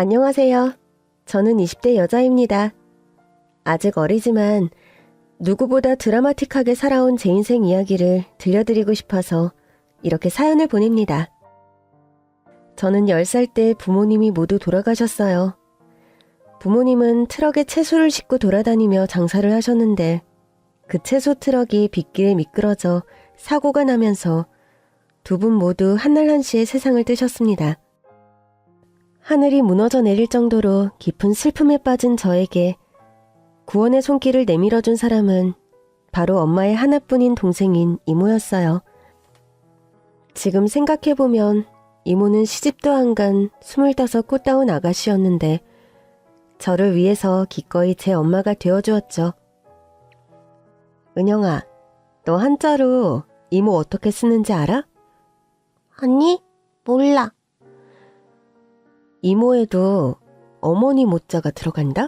안녕하세요. 저는 20대 여자입니다. 아직 어리지만 누구보다 드라마틱하게 살아온 제 인생 이야기를 들려드리고 싶어서 이렇게 사연을 보냅니다. 저는 10살 때 부모님이 모두 돌아가셨어요. 부모님은 트럭에 채소를 싣고 돌아다니며 장사를 하셨는데 그 채소 트럭이 빗길에 미끄러져 사고가 나면서 두 분 모두 한날 한시에 세상을 뜨셨습니다. 하늘이 무너져 내릴 정도로 깊은 슬픔에 빠진 저에게 구원의 손길을 내밀어준 사람은 바로 엄마의 하나뿐인 동생인 이모였어요. 지금 생각해보면 이모는 시집도 안 간 25 꽃다운 아가씨였는데 저를 위해서 기꺼이 제 엄마가 되어주었죠. 은영아, 너 한자로 이모 어떻게 쓰는지 알아? 아니, 몰라. 이모에도 어머니 모자가 들어간다?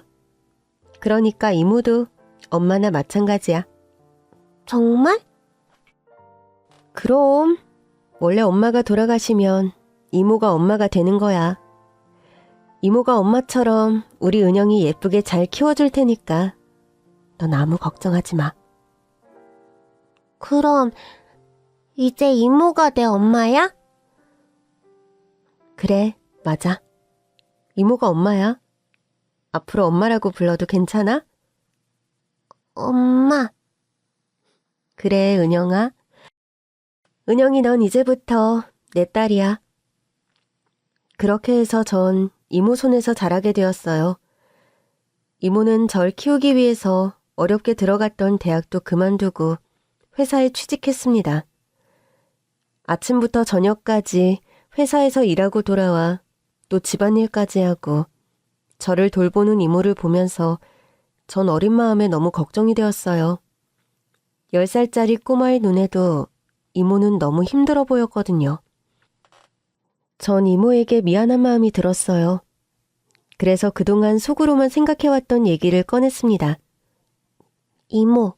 그러니까 이모도 엄마나 마찬가지야. 정말? 그럼 원래 엄마가 돌아가시면 이모가 엄마가 되는 거야. 이모가 엄마처럼 우리 은영이 예쁘게 잘 키워줄 테니까 넌 아무 걱정하지 마. 그럼 이제 이모가 내 엄마야? 그래, 맞아. 이모가 엄마야. 앞으로 엄마라고 불러도 괜찮아? 엄마. 그래, 은영아. 은영이 넌 이제부터 내 딸이야. 그렇게 해서 전 이모 손에서 자라게 되었어요. 이모는 절 키우기 위해서 어렵게 들어갔던 대학도 그만두고 회사에 취직했습니다. 아침부터 저녁까지 회사에서 일하고 돌아와 또 집안일까지 하고 저를 돌보는 이모를 보면서 전 어린 마음에 너무 걱정이 되었어요. 10살짜리 꼬마의 눈에도 이모는 너무 힘들어 보였거든요. 전 이모에게 미안한 마음이 들었어요. 그래서 그동안 속으로만 생각해왔던 얘기를 꺼냈습니다. 이모,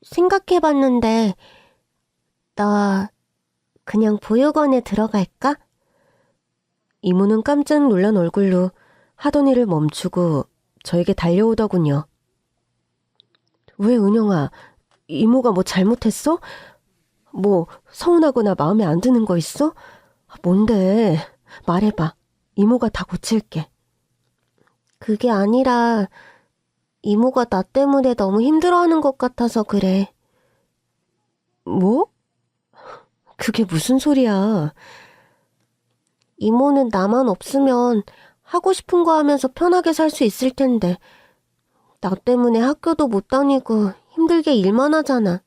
생각해봤는데 나 그냥 보육원에 들어갈까? 이모는 깜짝 놀란 얼굴로 하던 일을 멈추고 저에게 달려오더군요. 왜 은영아, 이모가 뭐 잘못했어? 뭐 서운하거나 마음에 안 드는 거 있어? 뭔데? 말해봐. 이모가 다 고칠게. 그게 아니라 이모가 나 때문에 너무 힘들어하는 것 같아서 그래. 뭐? 그게 무슨 소리야? 이모는 나만 없으면 하고 싶은 거 하면서 편하게 살 수 있을 텐데 나 때문에 학교도 못 다니고 힘들게 일만 하잖아.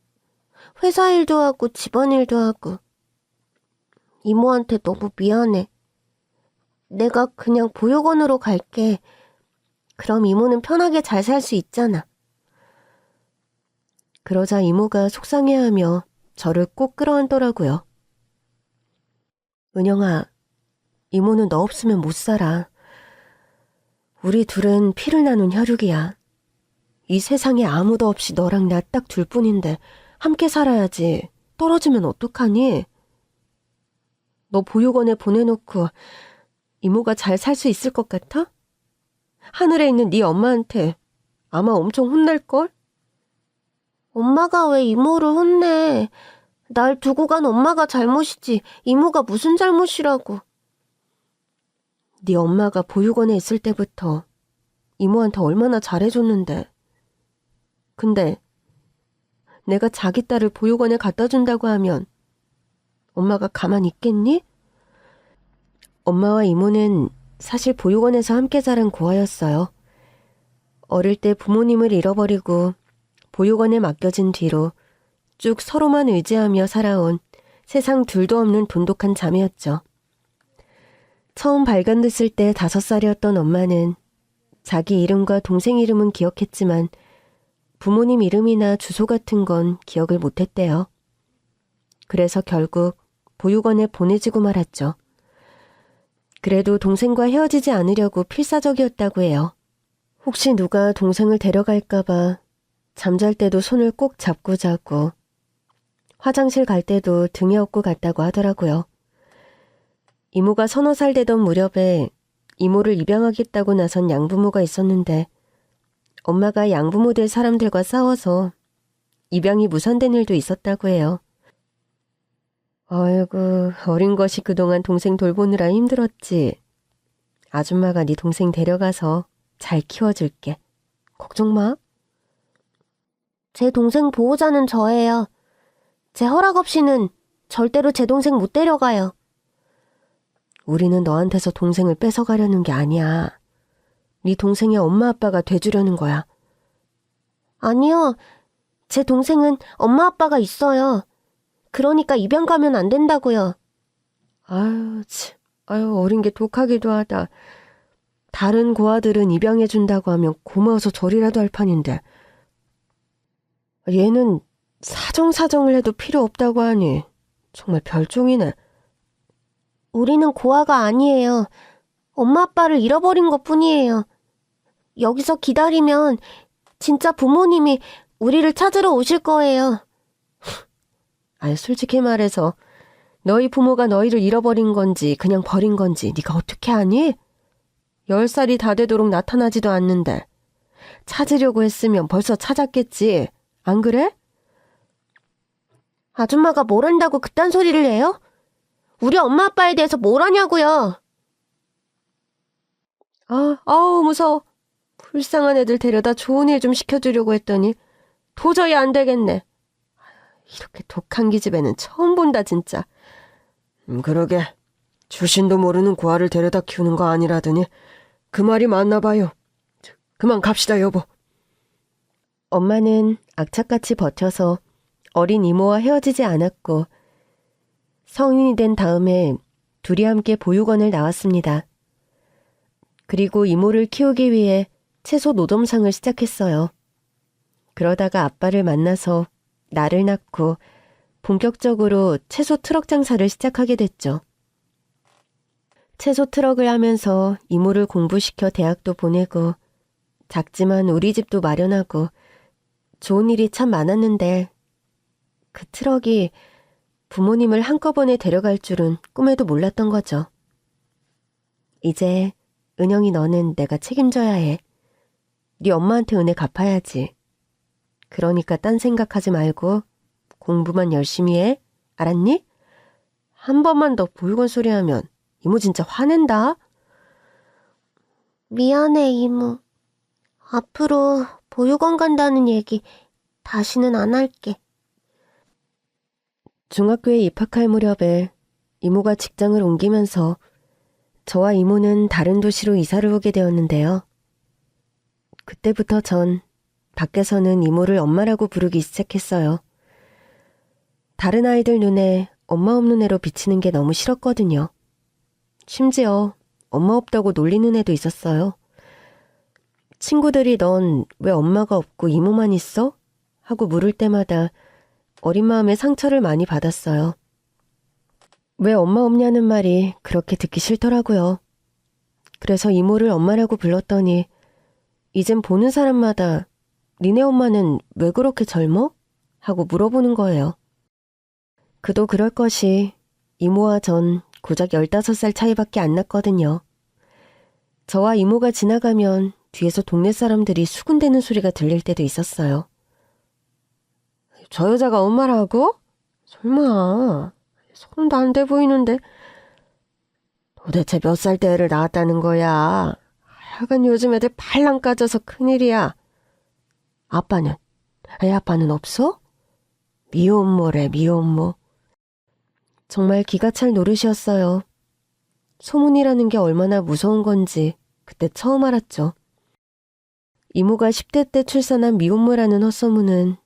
회사 일도 하고 집안일도 하고. 이모한테 너무 미안해. 내가 그냥 보육원으로 갈게. 그럼 이모는 편하게 잘 살 수 있잖아. 그러자 이모가 속상해하며 저를 꼭 끌어안더라고요. 은영아, 이모는 너 없으면 못 살아. 우리 둘은 피를 나눈 혈육이야. 이 세상에 아무도 없이 너랑 나 딱 둘뿐인데 함께 살아야지. 떨어지면 어떡하니? 너 보육원에 보내놓고 이모가 잘 살 수 있을 것 같아? 하늘에 있는 네 엄마한테 아마 엄청 혼날걸? 엄마가 왜 이모를 혼내? 날 두고 간 엄마가 잘못이지 이모가 무슨 잘못이라고. 네 엄마가 보육원에 있을 때부터 이모한테 얼마나 잘해줬는데. 근데 내가 자기 딸을 보육원에 갖다 준다고 하면 엄마가 가만히 있겠니? 엄마와 이모는 사실 보육원에서 함께 자란 고아였어요. 어릴 때 부모님을 잃어버리고 보육원에 맡겨진 뒤로 쭉 서로만 의지하며 살아온 세상 둘도 없는 돈독한 자매였죠. 처음 발견됐을 때 5살이었던 엄마는 자기 이름과 동생 이름은 기억했지만 부모님 이름이나 주소 같은 건 기억을 못했대요. 그래서 결국 보육원에 보내지고 말았죠. 그래도 동생과 헤어지지 않으려고 필사적이었다고 해요. 혹시 누가 동생을 데려갈까봐 잠잘 때도 손을 꼭 잡고 자고 화장실 갈 때도 등에 업고 갔다고 하더라고요. 이모가 30살 되던 무렵에 이모를 입양하겠다고 나선 양부모가 있었는데 엄마가 양부모 될 사람들과 싸워서 입양이 무산된 일도 있었다고 해요. 아이고, 어린 것이 그동안 동생 돌보느라 힘들었지. 아줌마가 네 동생 데려가서 잘 키워줄게. 걱정 마. 제 동생 보호자는 저예요. 제 허락 없이는 절대로 제 동생 못 데려가요. 우리는 너한테서 동생을 뺏어가려는 게 아니야. 네 동생의 엄마 아빠가 돼주려는 거야. 아니요. 제 동생은 엄마 아빠가 있어요. 그러니까 입양 가면 안 된다고요. 아유, 참. 아유, 어린 게 독하기도 하다. 다른 고아들은 입양해준다고 하면 고마워서 절이라도 할 판인데 얘는 사정사정을 해도 필요 없다고 하니 정말 별종이네. 우리는 고아가 아니에요. 엄마 아빠를 잃어버린 것뿐이에요. 여기서 기다리면 진짜 부모님이 우리를 찾으러 오실 거예요. 아니, 솔직히 말해서 너희 부모가 너희를 잃어버린 건지 그냥 버린 건지 네가 어떻게 아니? 10살이 다 되도록 나타나지도 않는데 찾으려고 했으면 벌써 찾았겠지. 안 그래? 아줌마가 뭘 한다고 그딴 소리를 해요? 우리 엄마 아빠에 대해서 뭘 하냐고요. 아우 무서워. 불쌍한 애들 데려다 좋은 일 좀 시켜주려고 했더니 도저히 안 되겠네. 이렇게 독한 기집애는 처음 본다 진짜. 그러게. 주신도 모르는 고아를 데려다 키우는 거 아니라더니 그 말이 맞나 봐요. 그만 갑시다 여보. 엄마는 악착같이 버텨서 어린 이모와 헤어지지 않았고 성인이 된 다음에 둘이 함께 보육원을 나왔습니다. 그리고 이모를 키우기 위해 채소 노점상을 시작했어요. 그러다가 아빠를 만나서 나를 낳고 본격적으로 채소 트럭 장사를 시작하게 됐죠. 채소 트럭을 하면서 이모를 공부시켜 대학도 보내고 작지만 우리 집도 마련하고 좋은 일이 참 많았는데 그 트럭이 부모님을 한꺼번에 데려갈 줄은 꿈에도 몰랐던 거죠. 이제 은영이 너는 내가 책임져야 해. 네 엄마한테 은혜 갚아야지. 그러니까 딴 생각하지 말고 공부만 열심히 해. 알았니? 한 번만 더 보육원 소리 하면 이모 진짜 화낸다. 미안해, 이모. 앞으로 보육원 간다는 얘기 다시는 안 할게. 중학교에 입학할 무렵에 이모가 직장을 옮기면서 저와 이모는 다른 도시로 이사를 오게 되었는데요. 그때부터 전 밖에서는 이모를 엄마라고 부르기 시작했어요. 다른 아이들 눈에 엄마 없는 애로 비치는 게 너무 싫었거든요. 심지어 엄마 없다고 놀리는 애도 있었어요. 친구들이 넌 왜 엄마가 없고 이모만 있어? 하고 물을 때마다 어린 마음에 상처를 많이 받았어요. 왜 엄마 없냐는 말이 그렇게 듣기 싫더라고요. 그래서 이모를 엄마라고 불렀더니 이젠 보는 사람마다 니네 엄마는 왜 그렇게 젊어? 하고 물어보는 거예요. 그도 그럴 것이 이모와 전 고작 15살 차이밖에 안 났거든요. 저와 이모가 지나가면 뒤에서 동네 사람들이 수군대는 소리가 들릴 때도 있었어요. 저 여자가 엄마라고? 설마. 손도 안 돼 보이는데. 도대체 몇 살 때 애를 낳았다는 거야. 하여간 요즘 애들 발랑 까져서 큰일이야. 아빠는? 애 아빠는 없어? 미혼모래, 미혼모. 정말 기가 찰 노릇이었어요. 소문이라는 게 얼마나 무서운 건지 그때 처음 알았죠. 이모가 10대 때 출산한 미혼모라는 헛소문은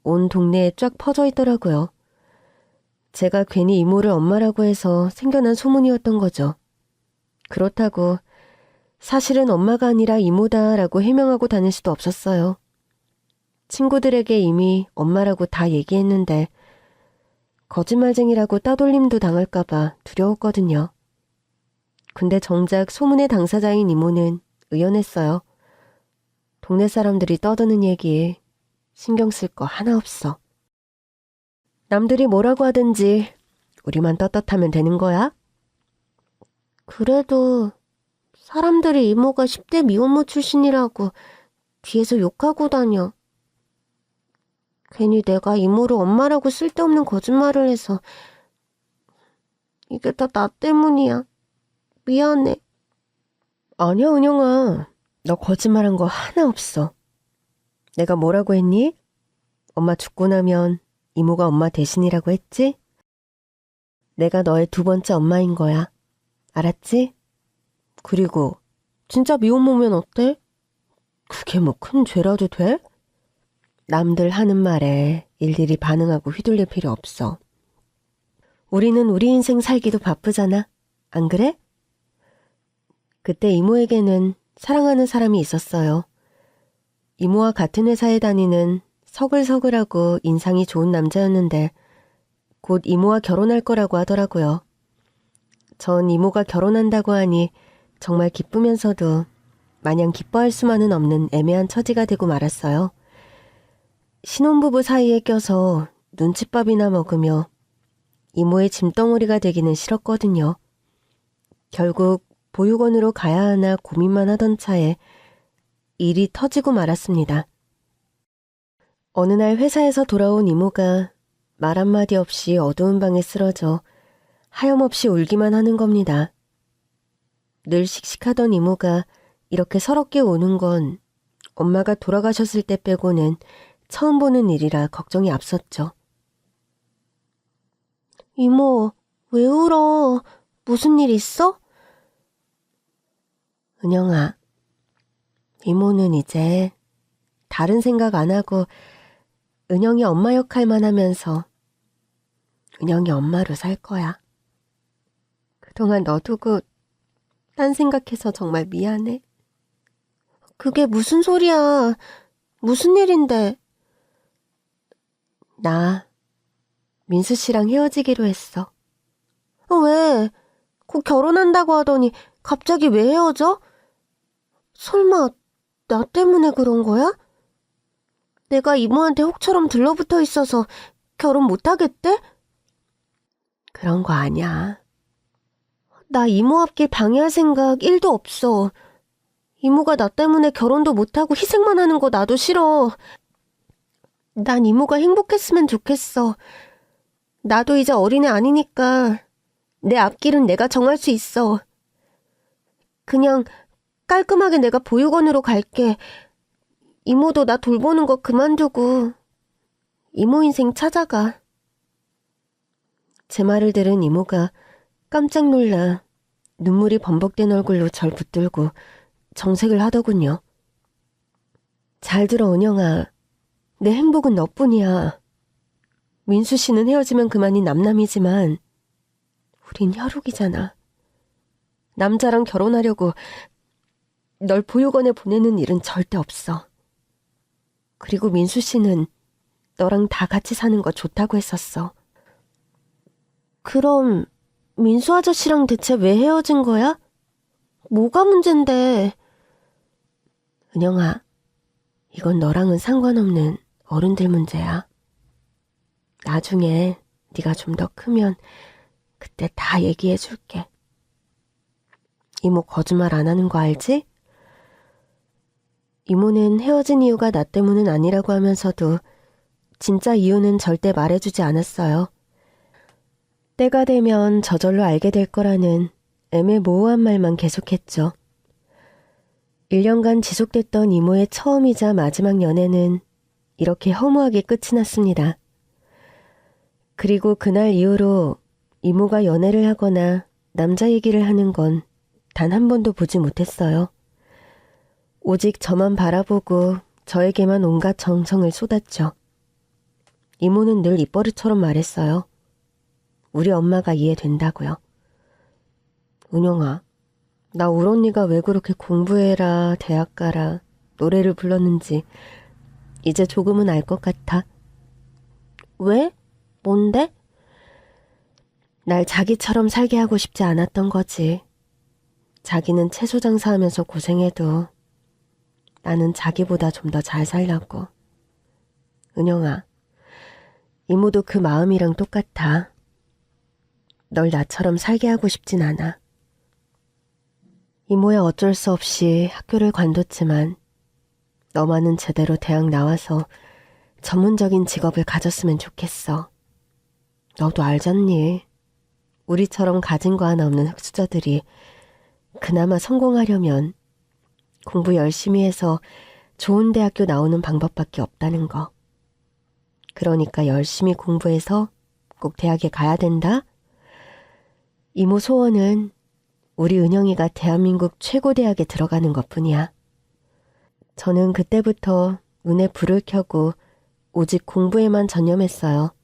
온 동네에 쫙 퍼져 있더라고요. 제가 괜히 이모를 엄마라고 해서 생겨난 소문이었던 거죠. 그렇다고 사실은 엄마가 아니라 이모다라고 해명하고 다닐 수도 없었어요. 친구들에게 이미 엄마라고 다 얘기했는데 거짓말쟁이라고 따돌림도 당할까봐 두려웠거든요. 근데 정작 소문의 당사자인 이모는 의연했어요. 동네 사람들이 떠드는 얘기에 신경 쓸 거 하나 없어. 남들이 뭐라고 하든지 우리만 떳떳하면 되는 거야? 그래도 사람들이 이모가 10대 미혼모 출신이라고 뒤에서 욕하고 다녀. 괜히 내가 이모를 엄마라고 쓸데없는 거짓말을 해서 이게 다 나 때문이야. 미안해. 아니야, 은영아. 너 거짓말한 거 하나 없어. 내가 뭐라고 했니? 엄마 죽고 나면 이모가 엄마 대신이라고 했지? 내가 너의 두 번째 엄마인 거야. 알았지? 그리고 진짜 미혼모면 어때? 그게 뭐 큰 죄라도 돼? 남들 하는 말에 일일이 반응하고 휘둘릴 필요 없어. 우리는 우리 인생 살기도 바쁘잖아. 안 그래? 그때 이모에게는 사랑하는 사람이 있었어요. 이모와 같은 회사에 다니는 서글서글하고 인상이 좋은 남자였는데 곧 이모와 결혼할 거라고 하더라고요. 전 이모가 결혼한다고 하니 정말 기쁘면서도 마냥 기뻐할 수만은 없는 애매한 처지가 되고 말았어요. 신혼부부 사이에 껴서 눈칫밥이나 먹으며 이모의 짐덩어리가 되기는 싫었거든요. 결국 보육원으로 가야 하나 고민만 하던 차에 일이 터지고 말았습니다. 어느 날 회사에서 돌아온 이모가 말 한마디 없이 어두운 방에 쓰러져 하염없이 울기만 하는 겁니다. 늘 씩씩하던 이모가 이렇게 서럽게 우는 건 엄마가 돌아가셨을 때 빼고는 처음 보는 일이라 걱정이 앞섰죠. 이모, 왜 울어? 무슨 일 있어? 은영아, 이모는 이제 다른 생각 안 하고 은영이 엄마 역할만 하면서 은영이 엄마로 살 거야. 그동안 너 두고 딴 생각해서 정말 미안해. 그게 무슨 소리야? 무슨 일인데? 나 민수 씨랑 헤어지기로 했어. 왜? 곧 결혼한다고 하더니 갑자기 왜 헤어져? 설마 나 때문에 그런 거야? 내가 이모한테 혹처럼 들러붙어 있어서 결혼 못하겠대? 그런 거 아니야. 나 이모 앞길 방해할 생각 1도 없어. 이모가 나 때문에 결혼도 못하고 희생만 하는 거 나도 싫어. 난 이모가 행복했으면 좋겠어. 나도 이제 어린애 아니니까 내 앞길은 내가 정할 수 있어. 그냥 깔끔하게 내가 보육원으로 갈게. 이모도 나 돌보는 거 그만두고 이모 인생 찾아가. 제 말을 들은 이모가 깜짝 놀라 눈물이 범벅된 얼굴로 절 붙들고 정색을 하더군요. 잘 들어, 은영아. 내 행복은 너뿐이야. 민수 씨는 헤어지면 그만인 남남이지만 우린 혈육이잖아. 남자랑 결혼하려고 널 보육원에 보내는 일은 절대 없어. 그리고 민수 씨는 너랑 다 같이 사는 거 좋다고 했었어. 그럼 민수 아저씨랑 대체 왜 헤어진 거야? 뭐가 문젠데? 은영아, 이건 너랑은 상관없는 어른들 문제야. 나중에 네가 좀 더 크면 그때 다 얘기해 줄게. 이모 거짓말 안 하는 거 알지? 이모는 헤어진 이유가 나 때문은 아니라고 하면서도 진짜 이유는 절대 말해주지 않았어요. 때가 되면 저절로 알게 될 거라는 애매모호한 말만 계속했죠. 1년간 지속됐던 이모의 처음이자 마지막 연애는 이렇게 허무하게 끝이 났습니다. 그리고 그날 이후로 이모가 연애를 하거나 남자 얘기를 하는 건 단 한 번도 보지 못했어요. 오직 저만 바라보고 저에게만 온갖 정성을 쏟았죠. 이모는 늘 입버릇처럼 말했어요. 우리 엄마가 이해된다고요. 은영아, 나 울 언니가 왜 그렇게 공부해라, 대학 가라, 노래를 불렀는지 이제 조금은 알 것 같아. 왜? 뭔데? 날 자기처럼 살게 하고 싶지 않았던 거지. 자기는 채소 장사하면서 고생해도 나는 자기보다 좀 더 잘 살려고. 은영아, 이모도 그 마음이랑 똑같아. 널 나처럼 살게 하고 싶진 않아. 이모야 어쩔 수 없이 학교를 관뒀지만 너만은 제대로 대학 나와서 전문적인 직업을 가졌으면 좋겠어. 너도 알잖니. 우리처럼 가진 거 하나 없는 흑수저들이 그나마 성공하려면 공부 열심히 해서 좋은 대학교 나오는 방법밖에 없다는 거. 그러니까 열심히 공부해서 꼭 대학에 가야 된다. 이모 소원은 우리 은영이가 대한민국 최고 대학에 들어가는 것뿐이야. 저는 그때부터 눈에 불을 켜고 오직 공부에만 전념했어요.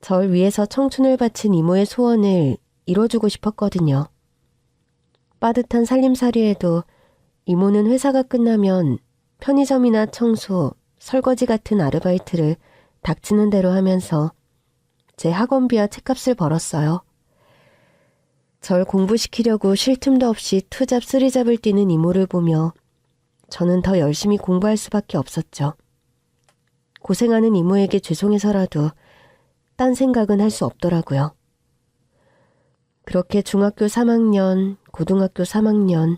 절 위해서 청춘을 바친 이모의 소원을 이뤄주고 싶었거든요. 빠듯한 살림살이에도 이모는 회사가 끝나면 편의점이나 청소, 설거지 같은 아르바이트를 닥치는 대로 하면서 제 학원비와 책값을 벌었어요. 절 공부시키려고 쉴 틈도 없이 투잡 쓰리잡을 뛰는 이모를 보며 저는 더 열심히 공부할 수밖에 없었죠. 고생하는 이모에게 죄송해서라도 딴 생각은 할 수 없더라고요. 그렇게 중학교 3학년, 고등학교 3학년,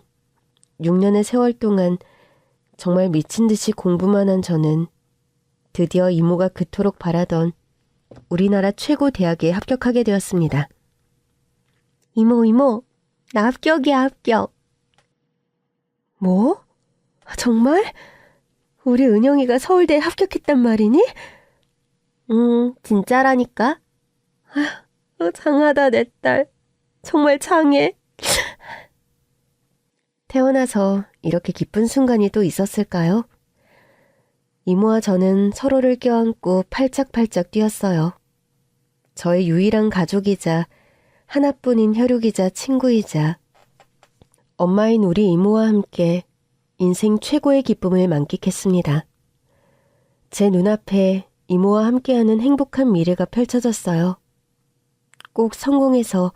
6년의 세월 동안 정말 미친 듯이 공부만 한 저는 드디어 이모가 그토록 바라던 우리나라 최고 대학에 합격하게 되었습니다. 이모, 나 합격이야, 합격. 뭐? 정말? 우리 은영이가 서울대에 합격했단 말이니? 진짜라니까. 장하다, 내 딸. 정말 장해. 태어나서 이렇게 기쁜 순간이 또 있었을까요? 이모와 저는 서로를 껴안고 팔짝팔짝 뛰었어요. 저의 유일한 가족이자 하나뿐인 혈육이자 친구이자 엄마인 우리 이모와 함께 인생 최고의 기쁨을 만끽했습니다. 제 눈앞에 이모와 함께하는 행복한 미래가 펼쳐졌어요. 꼭 성공해서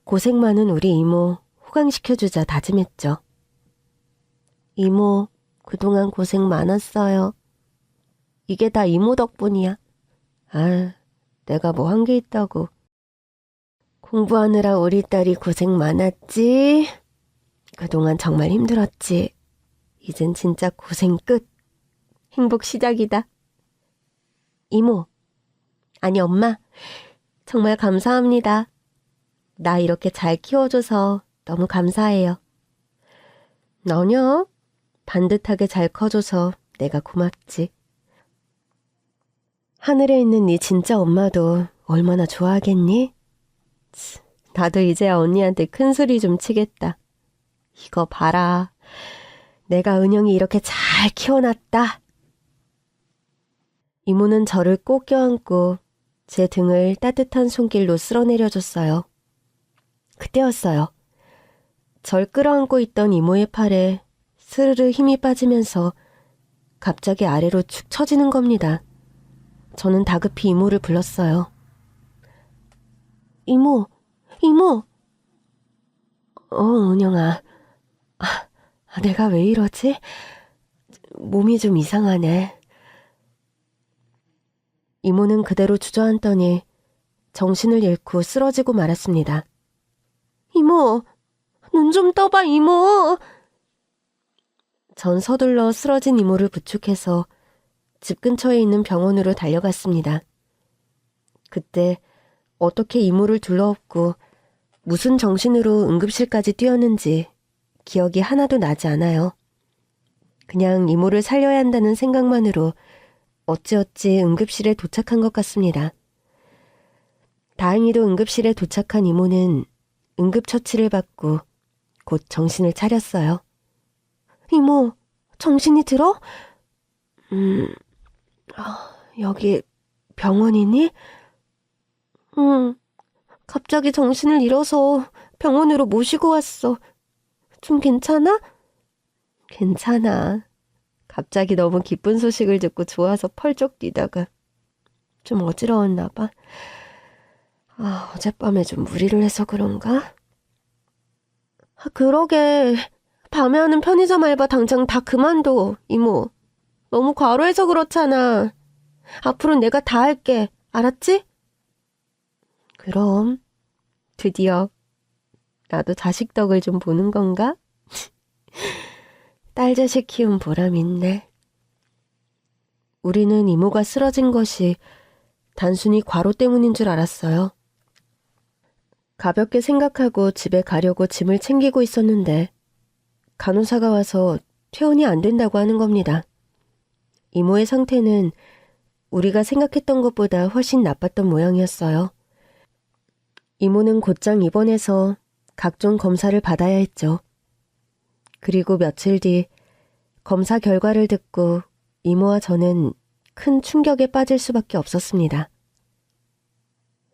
고생 많은 우리 이모 호강시켜주자 다짐했죠. 이모, 그동안 고생 많았어요. 이게 다 이모 덕분이야. 내가 뭐 한 게 있다고. 공부하느라 우리 딸이 고생 많았지. 그동안 정말 힘들었지. 이젠 진짜 고생 끝. 행복 시작이다. 이모, 아니 엄마, 정말 감사합니다. 나 이렇게 잘 키워줘서 너무 감사해요. 너냐? 반듯하게 잘 커줘서 내가 고맙지. 하늘에 있는 네 진짜 엄마도 얼마나 좋아하겠니? 나도 이제야 언니한테 큰 소리 좀 치겠다. 이거 봐라. 내가 은영이 이렇게 잘 키워놨다. 이모는 저를 꼭 껴안고 제 등을 따뜻한 손길로 쓸어내려줬어요. 그때였어요. 절 끌어안고 있던 이모의 팔에 스르르 힘이 빠지면서 갑자기 아래로 축 처지는 겁니다. 저는 다급히 이모를 불렀어요. 이모. 은영아. 내가 왜 이러지? 몸이 좀 이상하네. 이모는 그대로 주저앉더니 정신을 잃고 쓰러지고 말았습니다. 이모, 눈 좀 떠봐, 이모. 전 서둘러 쓰러진 이모를 부축해서 집 근처에 있는 병원으로 달려갔습니다. 그때 어떻게 이모를 둘러엎고 무슨 정신으로 응급실까지 뛰었는지 기억이 하나도 나지 않아요. 그냥 이모를 살려야 한다는 생각만으로 어찌어찌 응급실에 도착한 것 같습니다. 다행히도 응급실에 도착한 이모는 응급처치를 받고 곧 정신을 차렸어요. 이모, 정신이 들어? 여기 병원이니? 응, 갑자기 정신을 잃어서 병원으로 모시고 왔어. 좀 괜찮아? 괜찮아. 갑자기 너무 기쁜 소식을 듣고 좋아서 펄쩍 뛰다가 좀 어지러웠나 봐. 어젯밤에 좀 무리를 해서 그런가? 그러게. 밤에 하는 편의점 알바 당장 다 그만둬, 이모. 너무 과로해서 그렇잖아. 앞으로는 내가 다 할게. 알았지? 그럼 드디어 나도 자식 덕을 좀 보는 건가? 딸 자식 키운 보람 있네. 우리는 이모가 쓰러진 것이 단순히 과로 때문인 줄 알았어요. 가볍게 생각하고 집에 가려고 짐을 챙기고 있었는데 간호사가 와서 퇴원이 안 된다고 하는 겁니다. 이모의 상태는 우리가 생각했던 것보다 훨씬 나빴던 모양이었어요. 이모는 곧장 입원해서 각종 검사를 받아야 했죠. 그리고 며칠 뒤 검사 결과를 듣고 이모와 저는 큰 충격에 빠질 수밖에 없었습니다.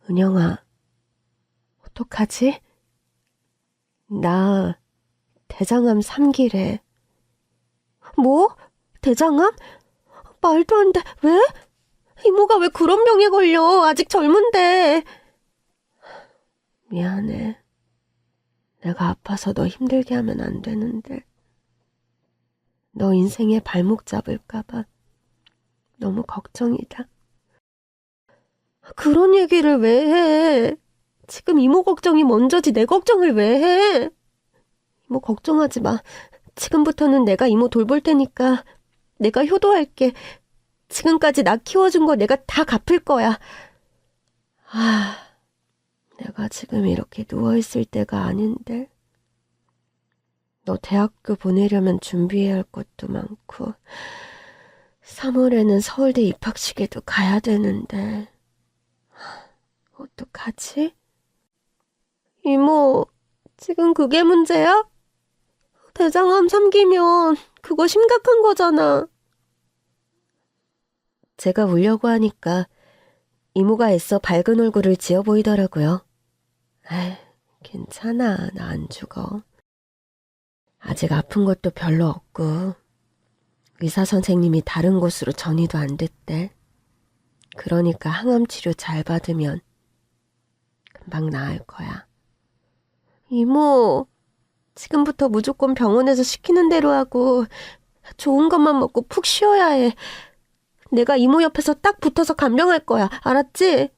은영아, 어떡하지? 나 대장암 3기래. 뭐? 대장암? 말도 안 돼. 왜? 이모가 왜 그런 병에 걸려? 아직 젊은데. 미안해. 내가 아파서 너 힘들게 하면 안 되는데. 너 인생에 발목 잡을까봐 너무 걱정이다. 그런 얘기를 왜 해? 지금 이모 걱정이 먼저지 내 걱정을 왜 해? 이모 걱정하지 마. 지금부터는 내가 이모 돌볼 테니까 내가 효도할게. 지금까지 나 키워준 거 내가 다 갚을 거야. 내가 지금 이렇게 누워있을 때가 아닌데. 너 대학교 보내려면 준비해야 할 것도 많고 3월에는 서울대 입학식에도 가야 되는데 어떡하지? 이모, 지금 그게 문제야? 대장암 3기면 그거 심각한 거잖아. 제가 울려고 하니까 이모가 애써 밝은 얼굴을 지어 보이더라고요. 에이, 괜찮아. 나 안 죽어. 아직 아픈 것도 별로 없고 의사 선생님이 다른 곳으로 전이도 안 됐대. 그러니까 항암 치료 잘 받으면 금방 나을 거야. 이모, 지금부터 무조건 병원에서 시키는 대로 하고 좋은 것만 먹고 푹 쉬어야 해. 내가 이모 옆에서 딱 붙어서 간병할 거야. 알았지?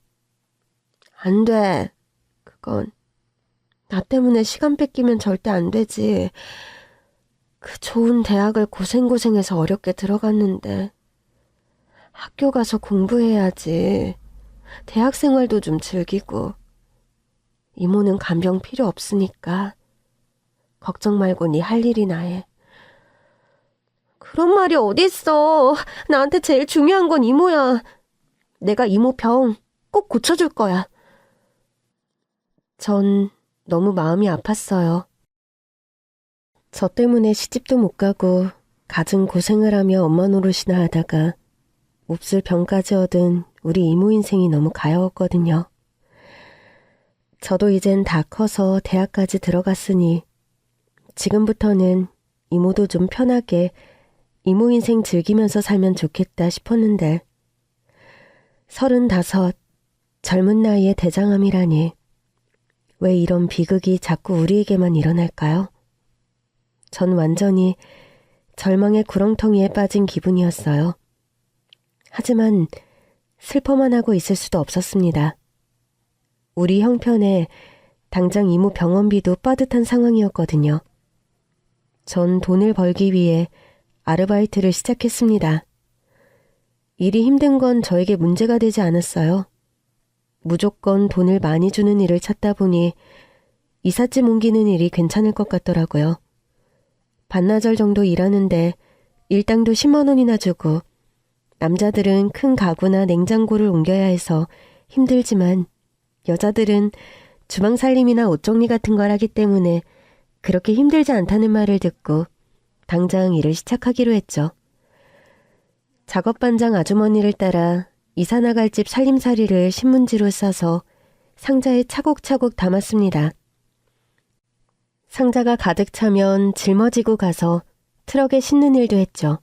안 돼. 그건 나 때문에 시간 뺏기면 절대 안 되지. 그 좋은 대학을 고생고생해서 어렵게 들어갔는데 학교 가서 공부해야지. 대학 생활도 좀 즐기고. 이모는 간병 필요 없으니까 걱정 말고 네 할 일이나 해. 그런 말이 어딨어. 나한테 제일 중요한 건 이모야. 내가 이모 병 꼭 고쳐줄 거야. 전 너무 마음이 아팠어요. 저 때문에 시집도 못 가고 갖은 고생을 하며 엄마 노릇이나 하다가 몹쓸 병까지 얻은 우리 이모 인생이 너무 가여웠거든요. 저도 이젠 다 커서 대학까지 들어갔으니 지금부터는 이모도 좀 편하게 이모 인생 즐기면서 살면 좋겠다 싶었는데 35, 젊은 나이에 대장암이라니 왜 이런 비극이 자꾸 우리에게만 일어날까요? 전 완전히 절망의 구렁텅이에 빠진 기분이었어요. 하지만 슬퍼만 하고 있을 수도 없었습니다. 우리 형편에 당장 이모 병원비도 빠듯한 상황이었거든요. 전 돈을 벌기 위해 아르바이트를 시작했습니다. 일이 힘든 건 저에게 문제가 되지 않았어요. 무조건 돈을 많이 주는 일을 찾다 보니 이삿짐 옮기는 일이 괜찮을 것 같더라고요. 반나절 정도 일하는데 일당도 10만 원이나 주고 남자들은 큰 가구나 냉장고를 옮겨야 해서 힘들지만 여자들은 주방 살림이나 옷 정리 같은 걸 하기 때문에 그렇게 힘들지 않다는 말을 듣고 당장 일을 시작하기로 했죠. 작업반장 아주머니를 따라 이사 나갈 집 살림살이를 신문지로 싸서 상자에 차곡차곡 담았습니다. 상자가 가득 차면 짊어지고 가서 트럭에 싣는 일도 했죠.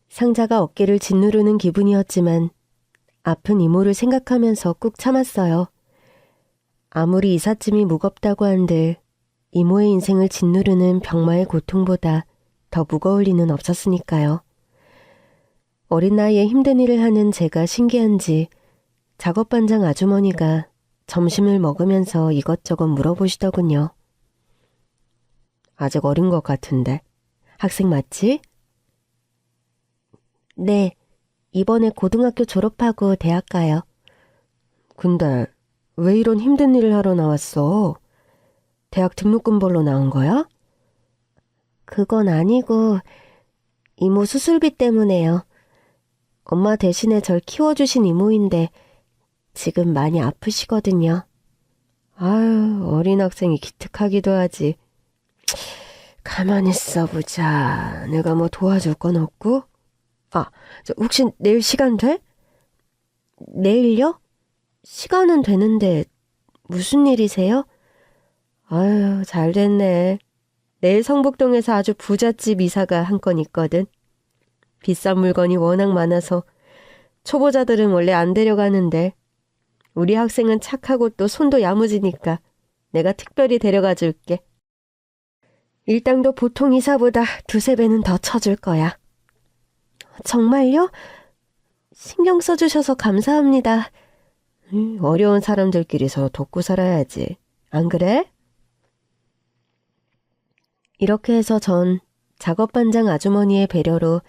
상자가 어깨를 짓누르는 기분이었지만 아픈 이모를 생각하면서 꾹 참았어요. 아무리 이삿짐이 무겁다고 한들 이모의 인생을 짓누르는 병마의 고통보다 더 무거울 리는 없었으니까요. 어린 나이에 힘든 일을 하는 제가 신기한지 작업반장 아주머니가 점심을 먹으면서 이것저것 물어보시더군요. 아직 어린 것 같은데. 학생 맞지? 네, 이번에 고등학교 졸업하고 대학 가요. 근데 왜 이런 힘든 일을 하러 나왔어? 대학 등록금 벌러 나온 거야? 그건 아니고 이모 수술비 때문에요. 엄마 대신에 절 키워주신 이모인데 지금 많이 아프시거든요. 아유, 어린 학생이 기특하기도 하지. 가만히 있어보자. 내가 뭐 도와줄 건 없고? 아, 혹시 내일 시간 돼? 내일요? 시간은 되는데 무슨 일이세요? 아유, 잘 됐네. 내일 성북동에서 아주 부잣집 이사가 한 건 있거든. 비싼 물건이 워낙 많아서 초보자들은 원래 안 데려가는데 우리 학생은 착하고 또 손도 야무지니까 내가 특별히 데려가 줄게. 일당도 보통 이사보다 두세 배는 더 쳐줄 거야. 정말요? 신경 써주셔서 감사합니다. 어려운 사람들끼리 서로 돕고 살아야지. 안 그래? 이렇게 해서 전 작업반장 아주머니의 배려로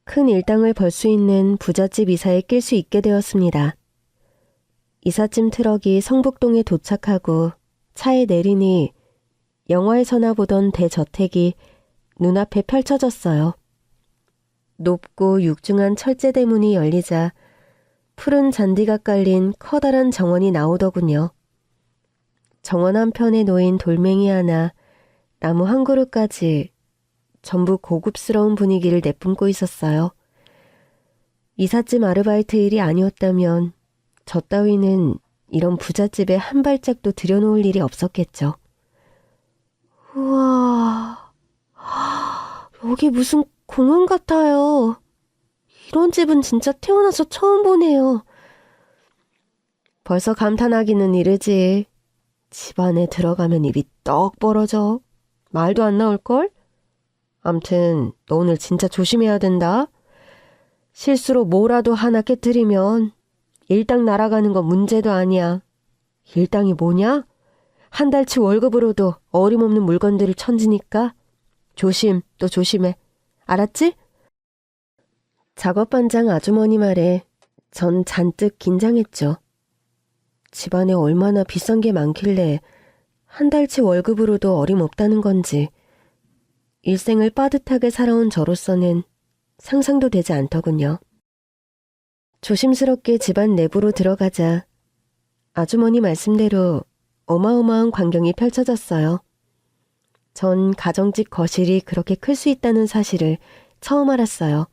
큰 일당을 벌 수 있는 부잣집 이사에 낄 수 있게 되었습니다. 이삿짐 트럭이 성북동에 도착하고 차에 내리니 영화에서나 보던 대저택이 눈앞에 펼쳐졌어요. 높고 육중한 철제대문이 열리자 푸른 잔디가 깔린 커다란 정원이 나오더군요. 정원 한편에 놓인 돌멩이 하나, 나무 한 그루까지 전부 고급스러운 분위기를 내뿜고 있었어요. 이삿짐 아르바이트 일이 아니었다면 저 따위는 이런 부잣집에 한 발짝도 들여놓을 일이 없었겠죠. 우와, 여기 무슨 공원 같아요. 이런 집은 진짜 태어나서 처음 보네요. 벌써 감탄하기는 이르지. 집 안에 들어가면 입이 떡 벌어져. 말도 안 나올걸? 암튼 너 오늘 진짜 조심해야 된다. 실수로 뭐라도 하나 깨뜨리면 일당 날아가는 건 문제도 아니야. 일당이 뭐냐? 한 달치 월급으로도 어림없는 물건들을 천지니까 조심 또 조심해. 알았지? 작업반장 아주머니 말에 전 잔뜩 긴장했죠. 집안에 얼마나 비싼 게 많길래 한 달치 월급으로도 어림없다는 건지 일생을 빠듯하게 살아온 저로서는 상상도 되지 않더군요. 조심스럽게 집안 내부로 들어가자 아주머니 말씀대로 어마어마한 광경이 펼쳐졌어요. 전 가정집 거실이 그렇게 클 수 있다는 사실을 처음 알았어요.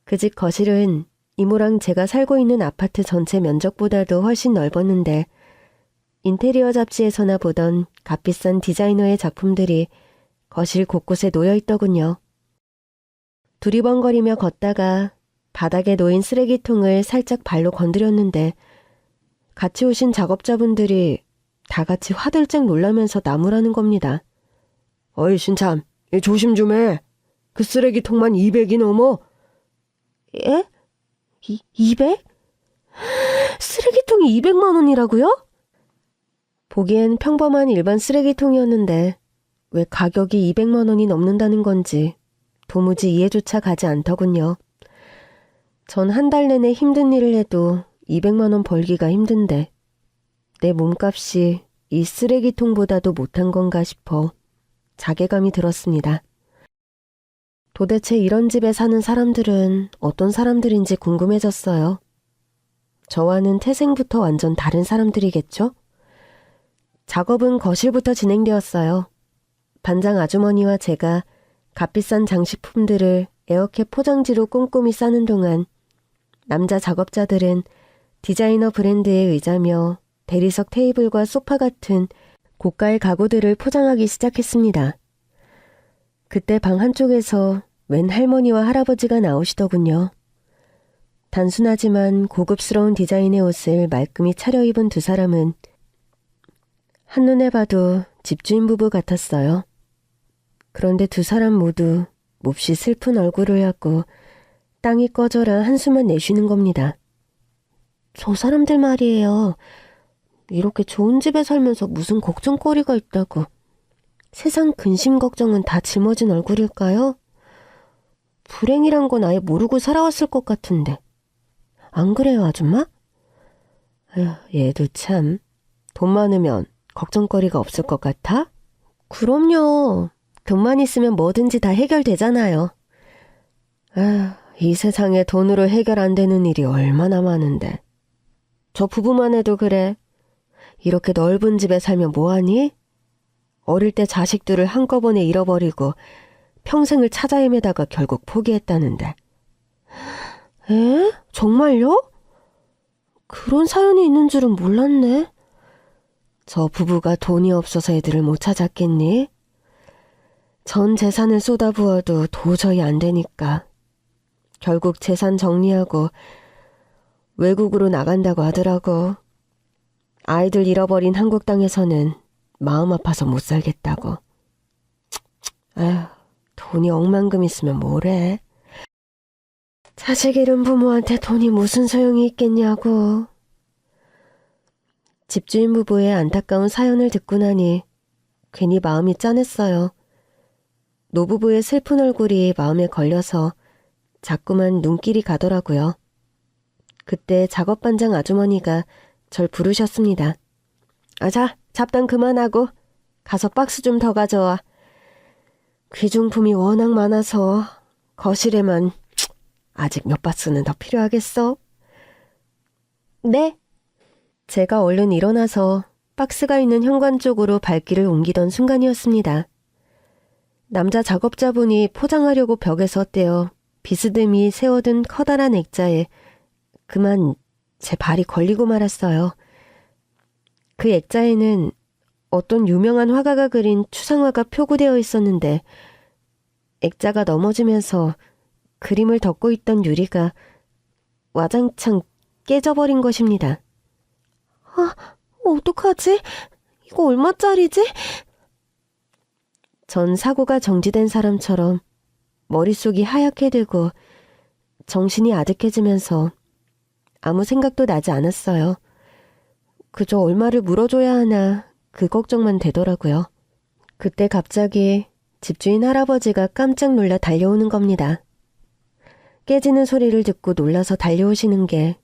그 집 거실은 이모랑 제가 살고 있는 아파트 전체 면적보다도 훨씬 넓었는데 인테리어 잡지에서나 보던 값비싼 디자이너의 작품들이 거실 곳곳에 놓여 있더군요. 두리번거리며 걷다가 바닥에 놓인 쓰레기통을 살짝 발로 건드렸는데 같이 오신 작업자분들이 다 같이 화들짝 놀라면서 나무라는 겁니다. 어이 신참, 조심 좀 해. 그 쓰레기통만 200이 넘어. 예? 200? 쓰레기통이 200만 원이라고요? 보기엔 평범한 일반 쓰레기통이었는데 왜 가격이 200만 원이 넘는다는 건지 도무지 이해조차 가지 않더군요. 전 한 달 내내 힘든 일을 해도 200만 원 벌기가 힘든데 내 몸값이 이 쓰레기통보다도 못한 건가 싶어 자괴감이 들었습니다. 도대체 이런 집에 사는 사람들은 어떤 사람들인지 궁금해졌어요. 저와는 태생부터 완전 다른 사람들이겠죠? 작업은 거실부터 진행되었어요. 반장 아주머니와 제가 값비싼 장식품들을 에어캡 포장지로 꼼꼼히 싸는 동안 남자 작업자들은 디자이너 브랜드의 의자며 대리석 테이블과 소파 같은 고가의 가구들을 포장하기 시작했습니다. 그때 방 한쪽에서 웬 할머니와 할아버지가 나오시더군요. 단순하지만 고급스러운 디자인의 옷을 말끔히 차려입은 두 사람은 한눈에 봐도 집주인 부부 같았어요. 그런데 두 사람 모두 몹시 슬픈 얼굴을 하고 땅이 꺼져라 한숨만 내쉬는 겁니다. 저 사람들 말이에요. 이렇게 좋은 집에 살면서 무슨 걱정거리가 있다고. 세상 근심 걱정은 다 짊어진 얼굴일까요? 불행이란 건 아예 모르고 살아왔을 것 같은데. 안 그래요, 아줌마? 아휴, 얘도 참. 돈 많으면 걱정거리가 없을 것 같아? 그럼요. 돈만 있으면 뭐든지 다 해결되잖아요. 아휴, 이 세상에 돈으로 해결 안 되는 일이 얼마나 많은데. 저 부부만 해도 그래. 이렇게 넓은 집에 살면 뭐하니? 어릴 때 자식들을 한꺼번에 잃어버리고 평생을 찾아 헤매다가 결국 포기했다는데. 에? 정말요? 그런 사연이 있는 줄은 몰랐네. 저 부부가 돈이 없어서 애들을 못 찾았겠니? 전 재산을 쏟아부어도 도저히 안 되니까. 결국 재산 정리하고 외국으로 나간다고 하더라고. 아이들 잃어버린 한국 땅에서는 마음 아파서 못 살겠다고. 아휴, 돈이 억만금 있으면 뭐래. 자식 잃은 부모한테 돈이 무슨 소용이 있겠냐고. 집주인 부부의 안타까운 사연을 듣고 나니 괜히 마음이 짠했어요. 노부부의 슬픈 얼굴이 마음에 걸려서 자꾸만 눈길이 가더라고요. 그때 작업반장 아주머니가 절 부르셨습니다. 자, 잡담 그만하고 가서 박스 좀 더 가져와. 귀중품이 워낙 많아서 거실에만 아직 몇 박스는 더 필요하겠어? 네. 제가 얼른 일어나서 박스가 있는 현관 쪽으로 발길을 옮기던 순간이었습니다. 남자 작업자분이 포장하려고 벽에 섰대어 비스듬히 세워둔 커다란 액자에 그만 제 발이 걸리고 말았어요. 그 액자에는 어떤 유명한 화가가 그린 추상화가 표구되어 있었는데 액자가 넘어지면서 그림을 덮고 있던 유리가 와장창 깨져버린 것입니다. 어떡하지? 이거 얼마짜리지? 전 사고가 정지된 사람처럼 머릿속이 하얗게 되고 정신이 아득해지면서 아무 생각도 나지 않았어요. 그저 얼마를 물어줘야 하나 그 걱정만 되더라고요. 그때 갑자기 집주인 할아버지가 깜짝 놀라 달려오는 겁니다. 깨지는 소리를 듣고 놀라서 달려오시는 게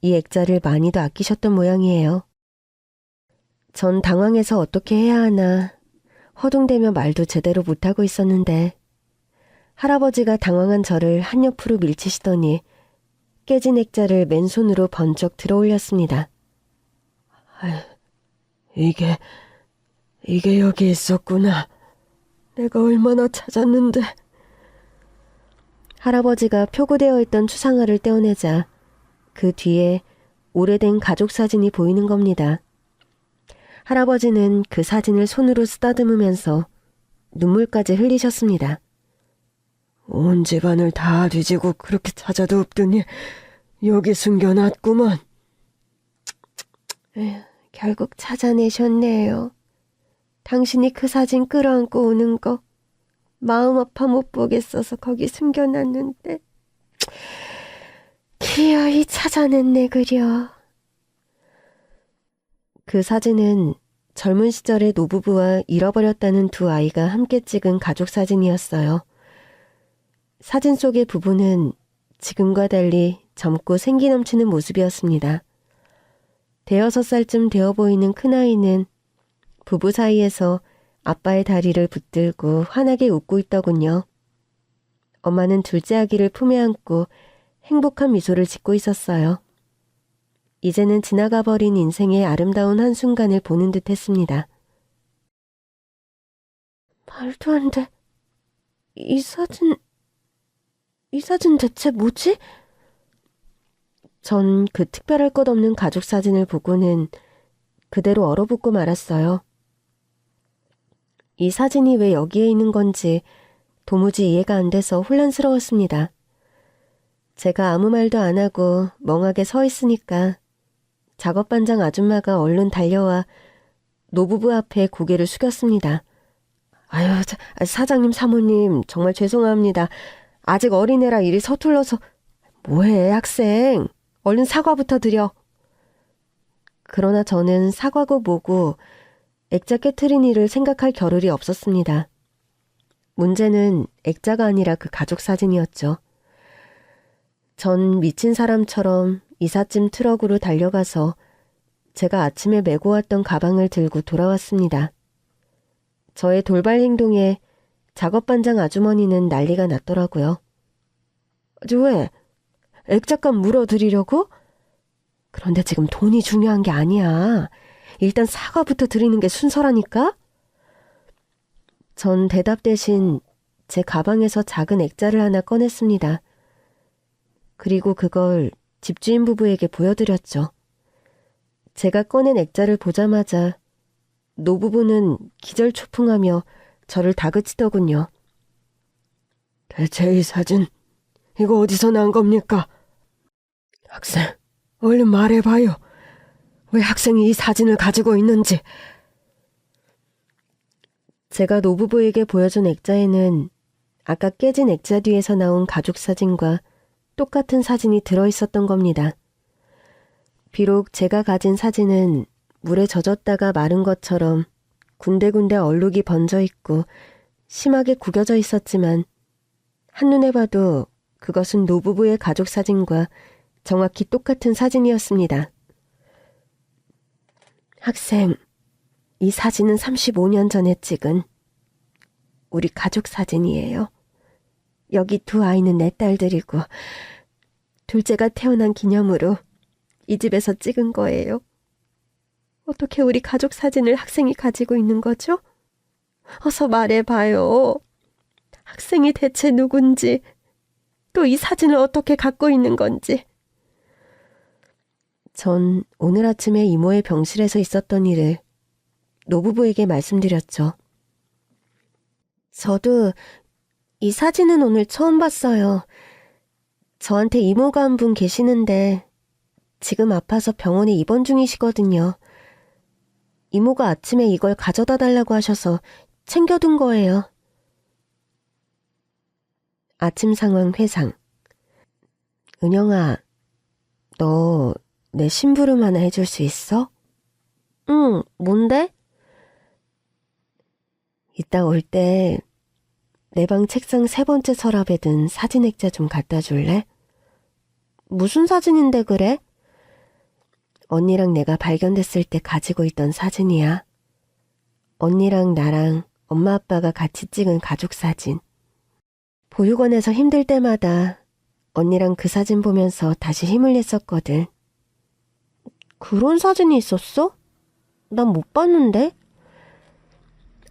이 액자를 많이도 아끼셨던 모양이에요. 전 당황해서 어떻게 해야 하나 허둥대며 말도 제대로 못하고 있었는데 할아버지가 당황한 저를 한옆으로 밀치시더니 깨진 액자를 맨손으로 번쩍 들어 올렸습니다. 이게 여기 있었구나. 내가 얼마나 찾았는데. 할아버지가 표구되어 있던 추상화를 떼어내자 그 뒤에 오래된 가족 사진이 보이는 겁니다. 할아버지는 그 사진을 손으로 쓰다듬으면서 눈물까지 흘리셨습니다. 온 집안을 다 뒤지고 그렇게 찾아도 없더니 여기 숨겨놨구먼. 결국 찾아내셨네요. 당신이 그 사진 끌어안고 오는 거 마음 아파 못 보겠어서 거기 숨겨놨는데 기어이 찾아냈네 그려. 그 사진은 젊은 시절의 노부부와 잃어버렸다는 두 아이가 함께 찍은 가족 사진이었어요. 사진 속의 부부는 지금과 달리 젊고 생기 넘치는 모습이었습니다. 5살쯤 되어 보이는 큰아이는 부부 사이에서 아빠의 다리를 붙들고 환하게 웃고 있더군요. 엄마는 둘째 아기를 품에 안고 행복한 미소를 짓고 있었어요. 이제는 지나가 버린 인생의 아름다운 한순간을 보는 듯 했습니다. 말도 안 돼. 이 사진 대체 뭐지? 전 그 특별할 것 없는 가족 사진을 보고는 그대로 얼어붙고 말았어요. 이 사진이 왜 여기에 있는 건지 도무지 이해가 안 돼서 혼란스러웠습니다. 제가 아무 말도 안 하고 멍하게 서 있으니까 작업반장 아줌마가 얼른 달려와 노부부 앞에 고개를 숙였습니다. 아유, 사장님, 사모님, 정말 죄송합니다. 아직 어린애라 일이 서툴러서. 뭐해, 학생. 얼른 사과부터 드려. 그러나 저는 사과고 뭐고 액자 깨트린 일을 생각할 겨를이 없었습니다. 문제는 액자가 아니라 그 가족 사진이었죠. 전 미친 사람처럼 이삿짐 트럭으로 달려가서 제가 아침에 메고 왔던 가방을 들고 돌아왔습니다. 저의 돌발 행동에 작업반장 아주머니는 난리가 났더라고요. 왜? 액자값 물어드리려고? 그런데 지금 돈이 중요한 게 아니야. 일단 사과부터 드리는 게 순서라니까? 전 대답 대신 제 가방에서 작은 액자를 하나 꺼냈습니다. 그리고 그걸 집주인 부부에게 보여드렸죠. 제가 꺼낸 액자를 보자마자 노부부는 기절초풍하며 저를 다그치더군요. 대체 이 사진, 이거 어디서 난 겁니까? 학생, 얼른 말해봐요. 왜 학생이 이 사진을 가지고 있는지. 제가 노부부에게 보여준 액자에는 아까 깨진 액자 뒤에서 나온 가족 사진과 똑같은 사진이 들어있었던 겁니다. 비록 제가 가진 사진은 물에 젖었다가 마른 것처럼 군데군데 얼룩이 번져 있고 심하게 구겨져 있었지만 한눈에 봐도 그것은 노부부의 가족 사진과 정확히 똑같은 사진이었습니다. 학생, 이 사진은 35년 전에 찍은 우리 가족 사진이에요. 여기 두 아이는 내 딸들이고 둘째가 태어난 기념으로 이 집에서 찍은 거예요. 어떻게 우리 가족 사진을 학생이 가지고 있는 거죠? 어서 말해봐요. 학생이 대체 누군지, 또 이 사진을 어떻게 갖고 있는 건지. 전 오늘 아침에 이모의 병실에서 있었던 일을 노부부에게 말씀드렸죠. 저도 이 사진은 오늘 처음 봤어요. 저한테 이모가 한 분 계시는데 지금 아파서 병원에 입원 중이시거든요. 이모가 아침에 이걸 가져다 달라고 하셔서 챙겨둔 거예요. 아침 상황 회상. 은영아, 너 내 심부름 하나 해줄 수 있어? 응, 뭔데? 이따 올 때 내 방 책상 3번째 서랍에 든 사진 액자 좀 갖다 줄래? 무슨 사진인데 그래? 언니랑 내가 발견됐을 때 가지고 있던 사진이야. 언니랑 나랑 엄마 아빠가 같이 찍은 가족 사진. 보육원에서 힘들 때마다 언니랑 그 사진 보면서 다시 힘을 냈었거든. 그런 사진이 있었어? 난 못 봤는데?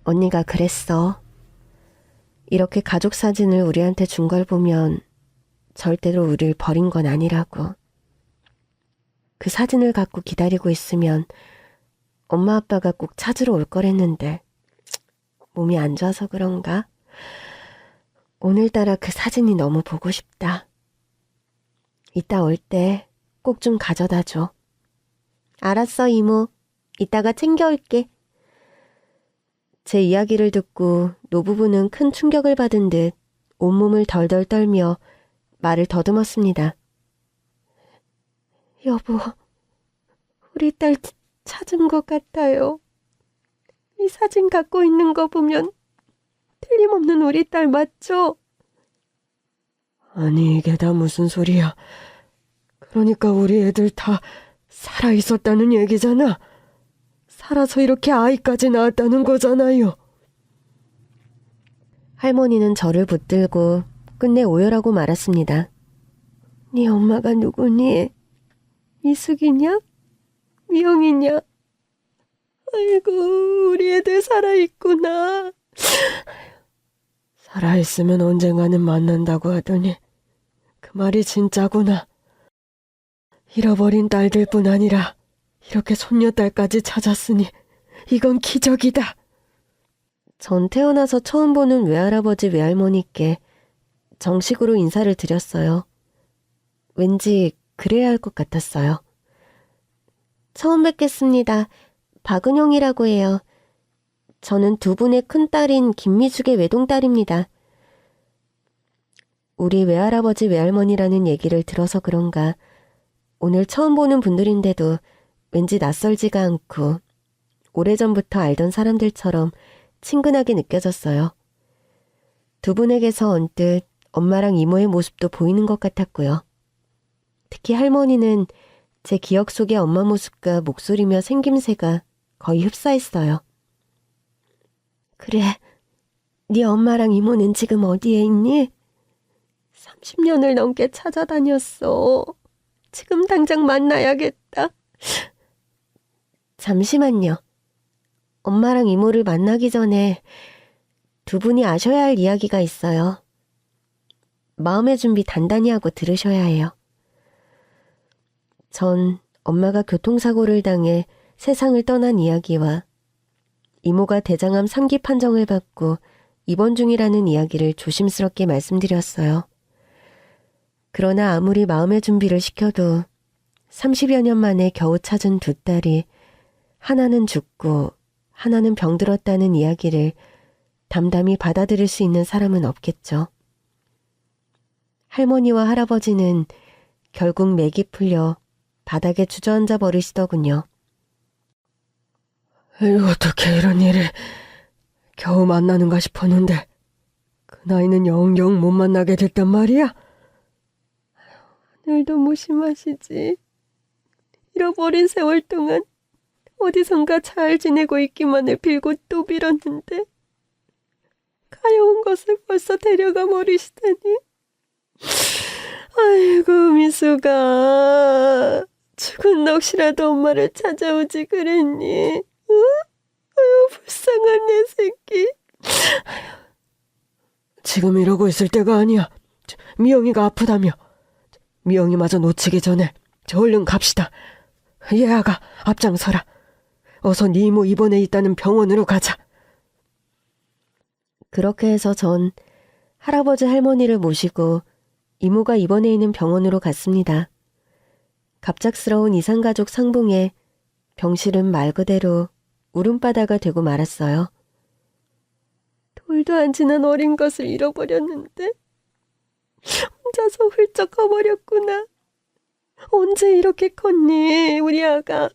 언니가 그랬어. 이렇게 가족 사진을 우리한테 준 걸 보면 절대로 우릴 버린 건 아니라고. 그 사진을 갖고 기다리고 있으면 엄마 아빠가 꼭 찾으러 올 거랬는데 몸이 안 좋아서 그런가? 오늘따라 그 사진이 너무 보고 싶다. 이따 올 때 꼭 좀 가져다 줘. 알았어, 이모. 이따가 챙겨올게. 제 이야기를 듣고 노부부는 큰 충격을 받은 듯 온몸을 덜덜 떨며 말을 더듬었습니다. 여보, 우리 딸 찾은 것 같아요. 이 사진 갖고 있는 거 보면 틀림없는 우리 딸 맞죠? 아니, 이게 다 무슨 소리야. 그러니까 우리 애들 다 살아있었다는 얘기잖아. 살아서 이렇게 아이까지 낳았다는 거잖아요. 할머니는 저를 붙들고 끝내 오열하고 말았습니다. 네 엄마가 누구니? 이숙이냐? 미영이냐? 아이고, 우리 애들 살아있구나. 살아있으면 언젠가는 만난다고 하더니 그 말이 진짜구나. 잃어버린 딸들뿐 아니라 이렇게 손녀딸까지 찾았으니 이건 기적이다. 전 태어나서 처음 보는 외할아버지 외할머니께 정식으로 인사를 드렸어요. 왠지 그래야 할 것 같았어요. 처음 뵙겠습니다. 박은영이라고 해요. 저는 두 분의 큰딸인 김미숙의 외동딸입니다. 우리 외할아버지 외할머니라는 얘기를 들어서 그런가 오늘 처음 보는 분들인데도 왠지 낯설지가 않고 오래전부터 알던 사람들처럼 친근하게 느껴졌어요. 두 분에게서 언뜻 엄마랑 이모의 모습도 보이는 것 같았고요. 특히 할머니는 제 기억 속의 엄마 모습과 목소리며 생김새가 거의 흡사했어요. 그래, 네 엄마랑 이모는 지금 어디에 있니? 30년을 넘게 찾아다녔어. 지금 당장 만나야겠다. 잠시만요. 엄마랑 이모를 만나기 전에 두 분이 아셔야 할 이야기가 있어요. 마음의 준비 단단히 하고 들으셔야 해요. 전 엄마가 교통사고를 당해 세상을 떠난 이야기와 이모가 대장암 3기 판정을 받고 입원 중이라는 이야기를 조심스럽게 말씀드렸어요. 그러나 아무리 마음의 준비를 시켜도 30여 년 만에 겨우 찾은 두 딸이 하나는 죽고 하나는 병들었다는 이야기를 담담히 받아들일 수 있는 사람은 없겠죠. 할머니와 할아버지는 결국 맥이 풀려 바닥에 주저앉아 버리시더군요. 어떻게 이런 일을 겨우 만나는가 싶었는데 그 나이는 영영 못 만나게 됐단 말이야? 하늘도 무심하시지. 잃어버린 세월 동안 어디선가 잘 지내고 있기만을 빌고 또 빌었는데 가여운 것을 벌써 데려가 버리시다니. 아이고 미수가 죽은 넋이라도 엄마를 찾아오지 그랬니? 응? 아유 불쌍한 내 새끼. 지금 이러고 있을 때가 아니야. 미영이가 아프다며. 미영이마저 놓치기 전에 저 얼른 갑시다. 예아가 앞장서라. 어서 네 이모 입원해 있다는 병원으로 가자. 그렇게 해서 전 할아버지 할머니를 모시고 이모가 입원해 있는 병원으로 갔습니다. 갑작스러운 이산가족 상봉에 병실은 말 그대로 울음바다가 되고 말았어요. 돌도 안 지난 어린 것을 잃어버렸는데 혼자서 훌쩍 커버렸구나. 언제 이렇게 컸니 우리 아가.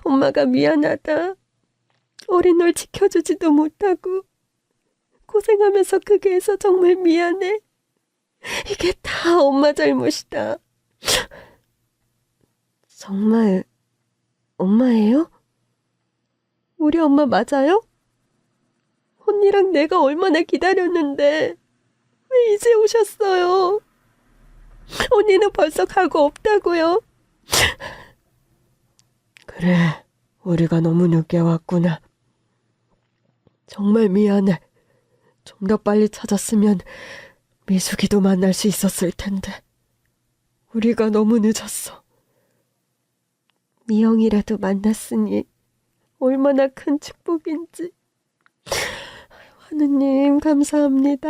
엄마가 미안하다. 어린 널 지켜주지도 못하고 고생하면서 크게 해서 정말 미안해. 이게 다 엄마 잘못이다. 정말 엄마예요? 우리 엄마 맞아요? 언니랑 내가 얼마나 기다렸는데 왜 이제 오셨어요? 언니는 벌써 가고 없다고요? 그래, 우리가 너무 늦게 왔구나. 정말 미안해. 좀 더 빨리 찾았으면 미숙이도 만날 수 있었을 텐데 우리가 너무 늦었어. 미영이라도 만났으니 얼마나 큰 축복인지. 하느님 감사합니다.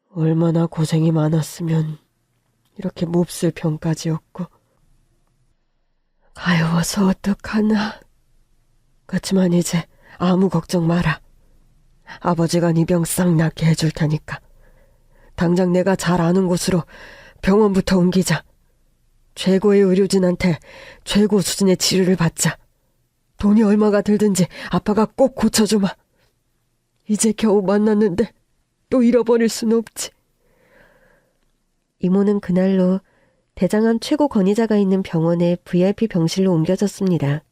얼마나 고생이 많았으면 이렇게 몹쓸 병까지였고. 가여워서 어떡하나. 그렇지만 이제 아무 걱정 마라. 아버지가 네 병 싹 낫게 해줄 테니까. 당장 내가 잘 아는 곳으로 병원부터 옮기자. 최고의 의료진한테 최고 수준의 치료를 받자. 돈이 얼마가 들든지 아빠가 꼭 고쳐주마. 이제 겨우 만났는데 또 잃어버릴 순 없지. 이모는 그날로 대장암 최고 권위자가 있는 병원의 VIP 병실로 옮겨졌습니다.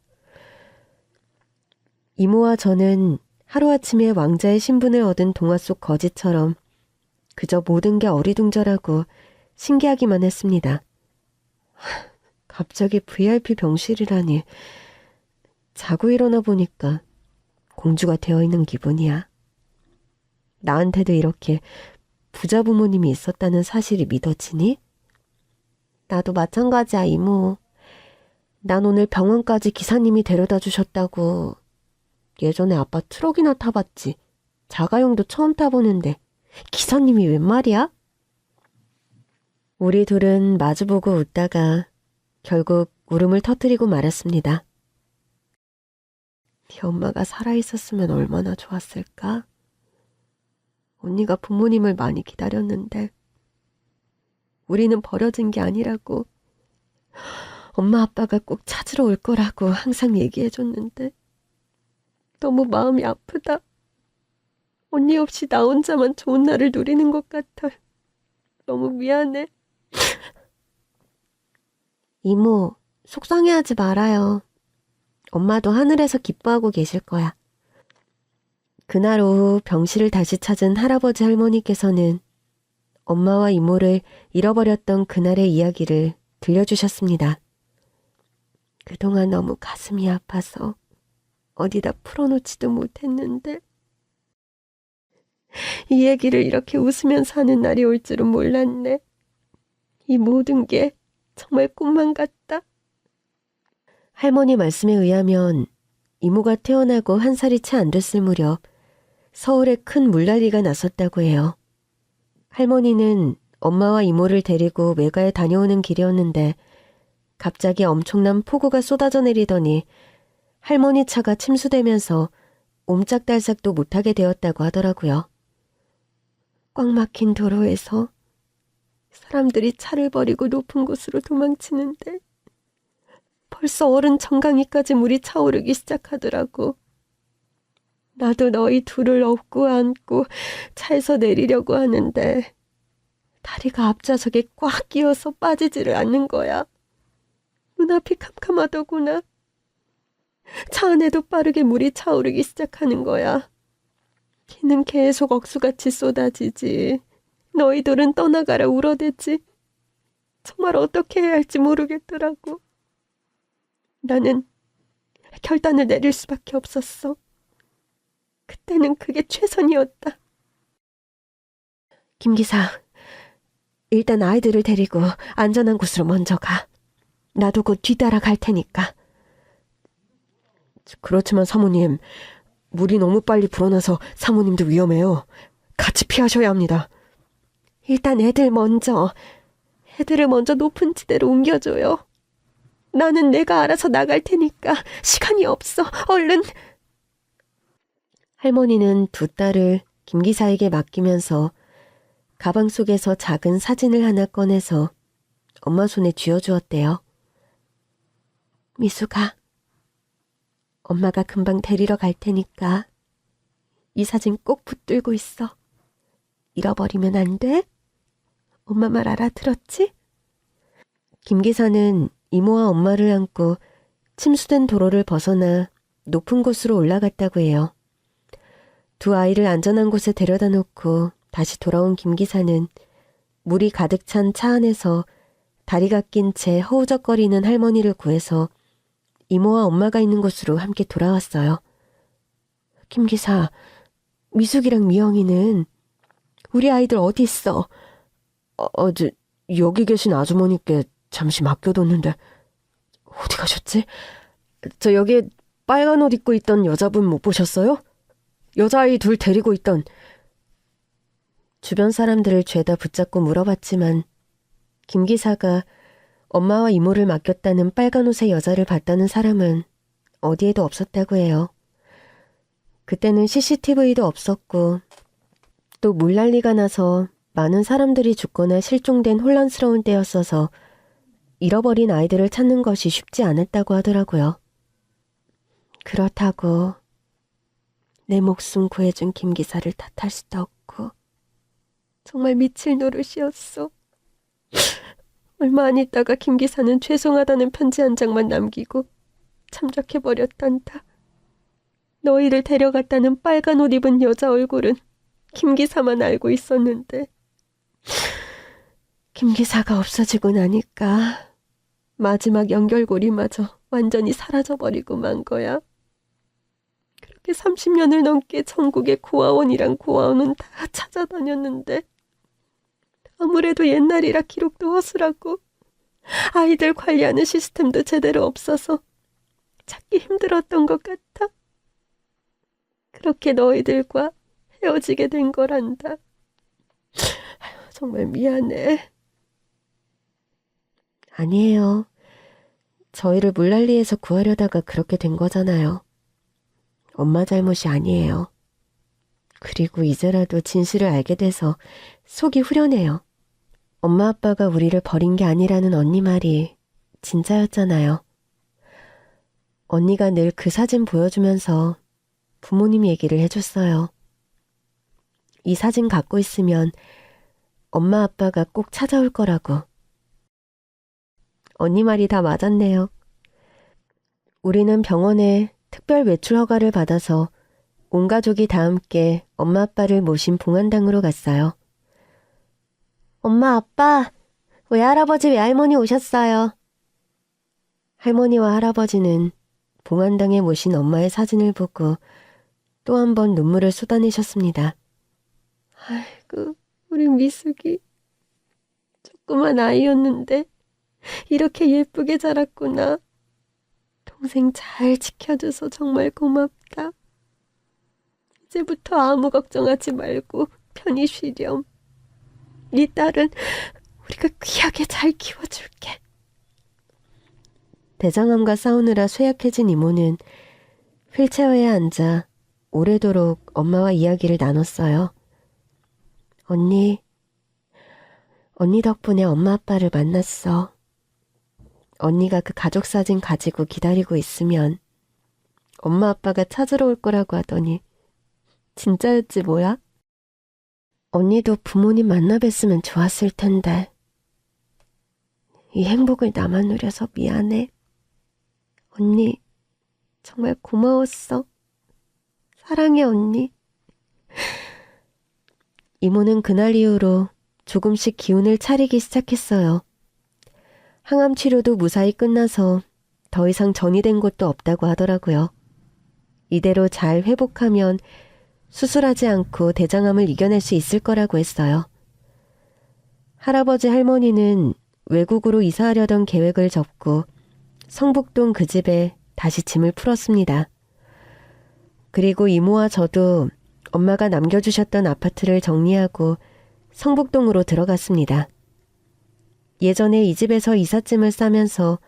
이모와 저는 하루아침에 왕자의 신분을 얻은 동화 속 거지처럼 그저 모든 게 어리둥절하고 신기하기만 했습니다. 갑자기 VIP 병실이라니. 자고 일어나 보니까 공주가 되어 있는 기분이야. 나한테도 이렇게 부자 부모님이 있었다는 사실이 믿어지니? 나도 마찬가지야, 이모. 난 오늘 병원까지 기사님이 데려다 주셨다고. 예전에 아빠 트럭이나 타봤지. 자가용도 처음 타보는데 기사님이 웬 말이야? 우리 둘은 마주보고 웃다가 결국 울음을 터뜨리고 말았습니다. 네 엄마가 살아있었으면 얼마나 좋았을까? 언니가 부모님을 많이 기다렸는데 우리는 버려진 게 아니라고. 엄마 아빠가 꼭 찾으러 올 거라고 항상 얘기해줬는데 너무 마음이 아프다. 언니 없이 나 혼자만 좋은 날을 누리는 것 같아. 너무 미안해. 이모, 속상해하지 말아요. 엄마도 하늘에서 기뻐하고 계실 거야. 그날 오후 병실을 다시 찾은 할아버지 할머니께서는 엄마와 이모를 잃어버렸던 그날의 이야기를 들려주셨습니다. 그동안 너무 가슴이 아파서 어디다 풀어놓지도 못했는데 이 얘기를 이렇게 웃으면서 하는 날이 올 줄은 몰랐네. 이 모든 게 정말 꿈만 같다. 할머니 말씀에 의하면 이모가 태어나고 1살이 채 안 됐을 무렵 서울에 큰 물난리가 났었다고 해요. 할머니는 엄마와 이모를 데리고 외가에 다녀오는 길이었는데 갑자기 엄청난 폭우가 쏟아져 내리더니 할머니 차가 침수되면서 옴짝달싹도 못하게 되었다고 하더라고요. 꽉 막힌 도로에서 사람들이 차를 버리고 높은 곳으로 도망치는데 벌써 어른 정강이까지 물이 차오르기 시작하더라고. 나도 너희 둘을 업고 안고 차에서 내리려고 하는데 다리가 앞좌석에 꽉 끼어서 빠지지를 않는 거야. 눈앞이 캄캄하더구나. 차 안에도 빠르게 물이 차오르기 시작하는 거야. 비는 계속 억수같이 쏟아지지. 너희들은 떠나가라 울어대지. 정말 어떻게 해야 할지 모르겠더라고. 나는 결단을 내릴 수밖에 없었어. 그때는 그게 최선이었다. 김 기사, 일단 아이들을 데리고 안전한 곳으로 먼저 가. 나도 곧 뒤따라 갈 테니까. 그렇지만 사모님, 물이 너무 빨리 불어나서 사모님도 위험해요. 같이 피하셔야 합니다. 일단 애들을 먼저 높은 지대로 옮겨줘요. 나는 내가 알아서 나갈 테니까 시간이 없어. 얼른. 할머니는 두 딸을 김 기사에게 맡기면서 가방 속에서 작은 사진을 하나 꺼내서 엄마 손에 쥐어주었대요. 미수가, 엄마가 금방 데리러 갈 테니까 이 사진 꼭 붙들고 있어. 잃어버리면 안 돼? 엄마 말 알아들었지? 김 기사는 이모와 엄마를 안고 침수된 도로를 벗어나 높은 곳으로 올라갔다고 해요. 두 아이를 안전한 곳에 데려다 놓고 다시 돌아온 김 기사는 물이 가득 찬 차 안에서 다리가 낀 채 허우적거리는 할머니를 구해서 이모와 엄마가 있는 곳으로 함께 돌아왔어요. 김 기사, 미숙이랑 미영이는 우리 아이들 어디 있어? 여기 계신 아주머니께 잠시 맡겨뒀는데 어디 가셨지? 저 여기 빨간 옷 입고 있던 여자분 못 보셨어요? 여자아이 둘 데리고 있던. 주변 사람들을 죄다 붙잡고 물어봤지만 김 기사가 엄마와 이모를 맡겼다는 빨간 옷의 여자를 봤다는 사람은 어디에도 없었다고 해요. 그때는 CCTV도 없었고 또 물난리가 나서 많은 사람들이 죽거나 실종된 혼란스러운 때였어서 잃어버린 아이들을 찾는 것이 쉽지 않았다고 하더라고요. 그렇다고 내 목숨 구해준 김 기사를 탓할 수도 없고 정말 미칠 노릇이었어. 얼마 안 있다가 김 기사는 죄송하다는 편지 한 장만 남기고 참적해버렸단다. 너희를 데려갔다는 빨간 옷 입은 여자 얼굴은 김 기사만 알고 있었는데 김 기사가 없어지고 나니까 마지막 연결고리마저 완전히 사라져버리고 만 거야. 그렇게 30년을 넘게 전국의 고아원이랑 고아원은 다 찾아다녔는데 아무래도 옛날이라 기록도 허술하고 아이들 관리하는 시스템도 제대로 없어서 찾기 힘들었던 것 같아. 그렇게 너희들과 헤어지게 된 거란다. 정말 미안해. 아니에요. 저희를 물난리에서 구하려다가 그렇게 된 거잖아요. 엄마 잘못이 아니에요. 그리고 이제라도 진실을 알게 돼서 속이 후련해요. 엄마 아빠가 우리를 버린 게 아니라는 언니 말이 진짜였잖아요. 언니가 늘 그 사진 보여주면서 부모님 얘기를 해줬어요. 이 사진 갖고 있으면 엄마 아빠가 꼭 찾아올 거라고. 언니 말이 다 맞았네요. 우리는 병원에 특별 외출 허가를 받아서 온 가족이 다 함께 엄마 아빠를 모신 봉안당으로 갔어요. 엄마, 아빠, 외할아버지, 외할머니 오셨어요. 할머니와 할아버지는 봉안당에 모신 엄마의 사진을 보고 또 한 번 눈물을 쏟아내셨습니다. 아이고, 우리 미숙이 조그만 아이였는데 이렇게 예쁘게 자랐구나. 동생 잘 지켜줘서 정말 고맙다. 이제부터 아무 걱정하지 말고 편히 쉬렴. 네 딸은 우리가 귀하게 잘 키워줄게. 대장암과 싸우느라 쇠약해진 이모는 휠체어에 앉아 오래도록 엄마와 이야기를 나눴어요. 언니 덕분에 엄마 아빠를 만났어. 언니가 그 가족 사진 가지고 기다리고 있으면 엄마 아빠가 찾으러 올 거라고 하더니 진짜였지 뭐야? 언니도 부모님 만나 뵀으면 좋았을 텐데. 이 행복을 나만 누려서 미안해. 언니, 정말 고마웠어. 사랑해, 언니. 이모는 그날 이후로 조금씩 기운을 차리기 시작했어요. 항암 치료도 무사히 끝나서 더 이상 전이 된 곳도 없다고 하더라고요. 이대로 잘 회복하면 수술하지 않고 대장암을 이겨낼 수 있을 거라고 했어요. 할아버지 할머니는 외국으로 이사하려던 계획을 접고 성북동 그 집에 다시 짐을 풀었습니다. 그리고 이모와 저도 엄마가 남겨주셨던 아파트를 정리하고 성북동으로 들어갔습니다. 예전에 이 집에서 이삿짐을 싸면서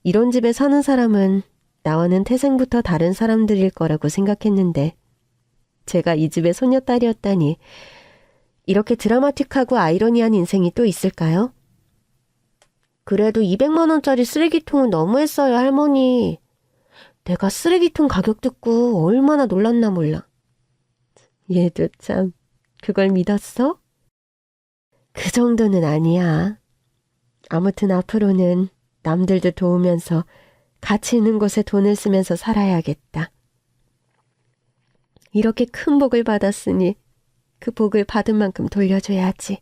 이런 집에 사는 사람은 나와는 태생부터 다른 사람들일 거라고 생각했는데 제가 이 집의 손녀딸이었다니 이렇게 드라마틱하고 아이러니한 인생이 또 있을까요? 그래도 200만 원짜리 쓰레기통은 너무했어요, 할머니. 내가 쓰레기통 가격 듣고 얼마나 놀랐나 몰라. 얘도 참 그걸 믿었어? 그 정도는 아니야. 아무튼 앞으로는 남들도 도우면서 가치 있는 곳에 돈을 쓰면서 살아야겠다. 이렇게 큰 복을 받았으니 그 복을 받은 만큼 돌려줘야지.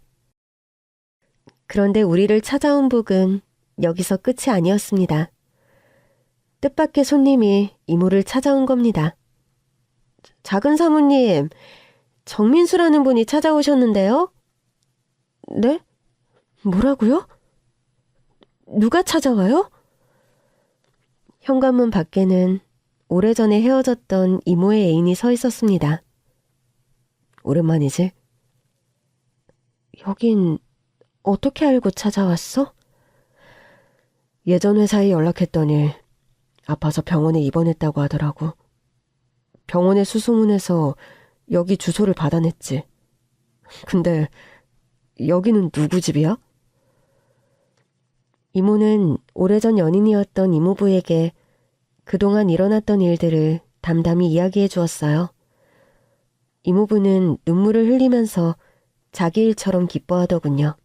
그런데 우리를 찾아온 복은 여기서 끝이 아니었습니다. 뜻밖의 손님이 이모를 찾아온 겁니다. 작은 사모님, 정민수라는 분이 찾아오셨는데요? 네? 뭐라고요? 누가 찾아와요? 현관문 밖에는 오래전에 헤어졌던 이모의 애인이 서 있었습니다. 오랜만이지? 여긴 어떻게 알고 찾아왔어? 예전 회사에 연락했더니 아파서 병원에 입원했다고 하더라고. 병원에 수소문해서 여기 주소를 받아냈지. 근데 여기는 누구 집이야? 이모는 오래전 연인이었던 이모부에게 그동안 일어났던 일들을 담담히 이야기해 주었어요. 이모부는 눈물을 흘리면서 자기 일처럼 기뻐하더군요.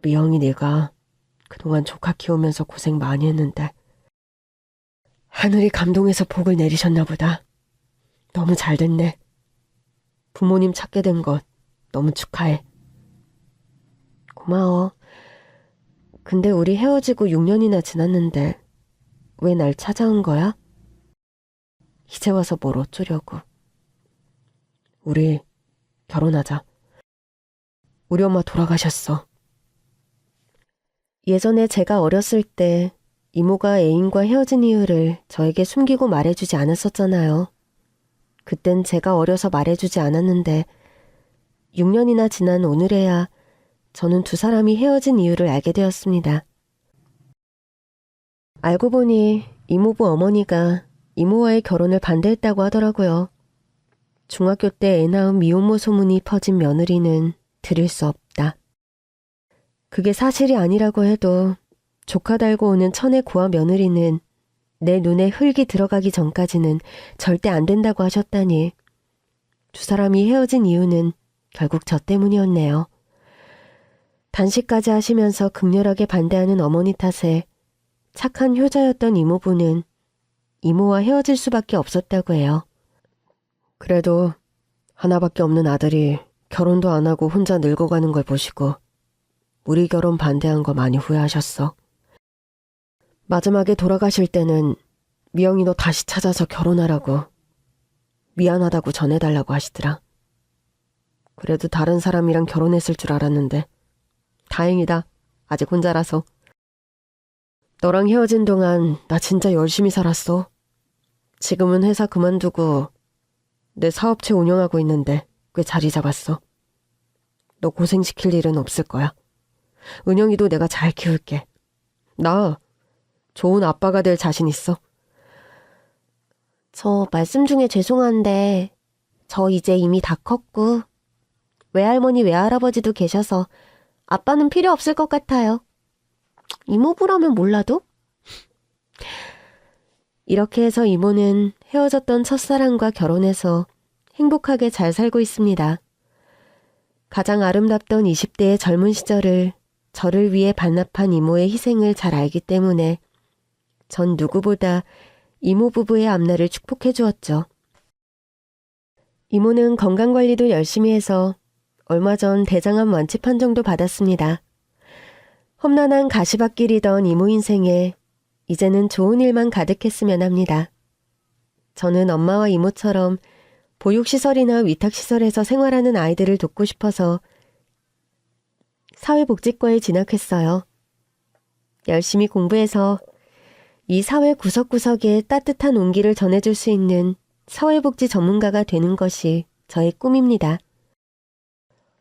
미영이 네가 그동안 조카 키우면서 고생 많이 했는데 하늘이 감동해서 복을 내리셨나 보다. 너무 잘 됐네. 부모님 찾게 된 것 너무 축하해. 고마워. 근데 우리 헤어지고 6년이나 지났는데 왜 날 찾아온 거야? 이제 와서 뭘 어쩌려고. 우리 결혼하자. 우리 엄마 돌아가셨어. 예전에 제가 어렸을 때 이모가 애인과 헤어진 이유를 저에게 숨기고 말해주지 않았었잖아요. 그땐 제가 어려서 말해주지 않았는데 6년이나 지난 오늘에야 저는 두 사람이 헤어진 이유를 알게 되었습니다. 알고 보니 이모부 어머니가 이모와의 결혼을 반대했다고 하더라고요. 중학교 때 애 낳은 미혼모 소문이 퍼진 며느리는 들을 수 없다. 그게 사실이 아니라고 해도 조카 달고 오는 천의 고아 며느리는 내 눈에 흙이 들어가기 전까지는 절대 안 된다고 하셨다니. 두 사람이 헤어진 이유는 결국 저 때문이었네요. 단식까지 하시면서 극렬하게 반대하는 어머니 탓에 착한 효자였던 이모부는 이모와 헤어질 수밖에 없었다고 해요. 그래도 하나밖에 없는 아들이 결혼도 안 하고 혼자 늙어가는 걸 보시고 우리 결혼 반대한 거 많이 후회하셨어. 마지막에 돌아가실 때는 미영이 너 다시 찾아서 결혼하라고 미안하다고 전해달라고 하시더라. 그래도 다른 사람이랑 결혼했을 줄 알았는데 다행이다. 아직 혼자라서. 너랑 헤어진 동안 나 진짜 열심히 살았어. 지금은 회사 그만두고 내 사업체 운영하고 있는데 꽤 자리 잡았어. 너 고생시킬 일은 없을 거야. 은영이도 내가 잘 키울게. 나 좋은 아빠가 될 자신 있어. 저 말씀 중에 죄송한데 저 이제 이미 다 컸고 외할머니 외할아버지도 계셔서 아빠는 필요 없을 것 같아요. 이모부라면 몰라도? 이렇게 해서 이모는 헤어졌던 첫사랑과 결혼해서 행복하게 잘 살고 있습니다. 가장 아름답던 20대의 젊은 시절을 저를 위해 반납한 이모의 희생을 잘 알기 때문에 전 누구보다 이모 부부의 앞날을 축복해 주었죠. 이모는 건강관리도 열심히 해서 얼마 전 대장암 완치 판정도 받았습니다. 험난한 가시밭길이던 이모 인생에 이제는 좋은 일만 가득했으면 합니다. 저는 엄마와 이모처럼 보육시설이나 위탁시설에서 생활하는 아이들을 돕고 싶어서 사회복지과에 진학했어요. 열심히 공부해서 이 사회 구석구석에 따뜻한 온기를 전해줄 수 있는 사회복지 전문가가 되는 것이 저의 꿈입니다.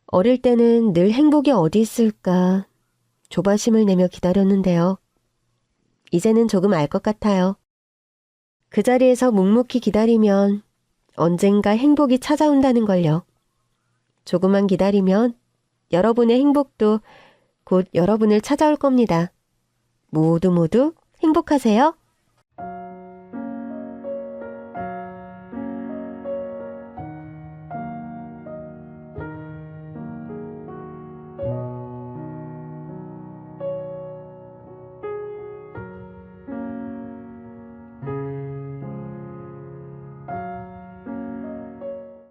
어릴 때는 늘 행복이 어디 있을까 조바심을 내며 기다렸는데요. 이제는 조금 알 것 같아요. 그 자리에서 묵묵히 기다리면 언젠가 행복이 찾아온다는 걸요. 조금만 기다리면 여러분의 행복도 곧 여러분을 찾아올 겁니다. 모두 행복하세요.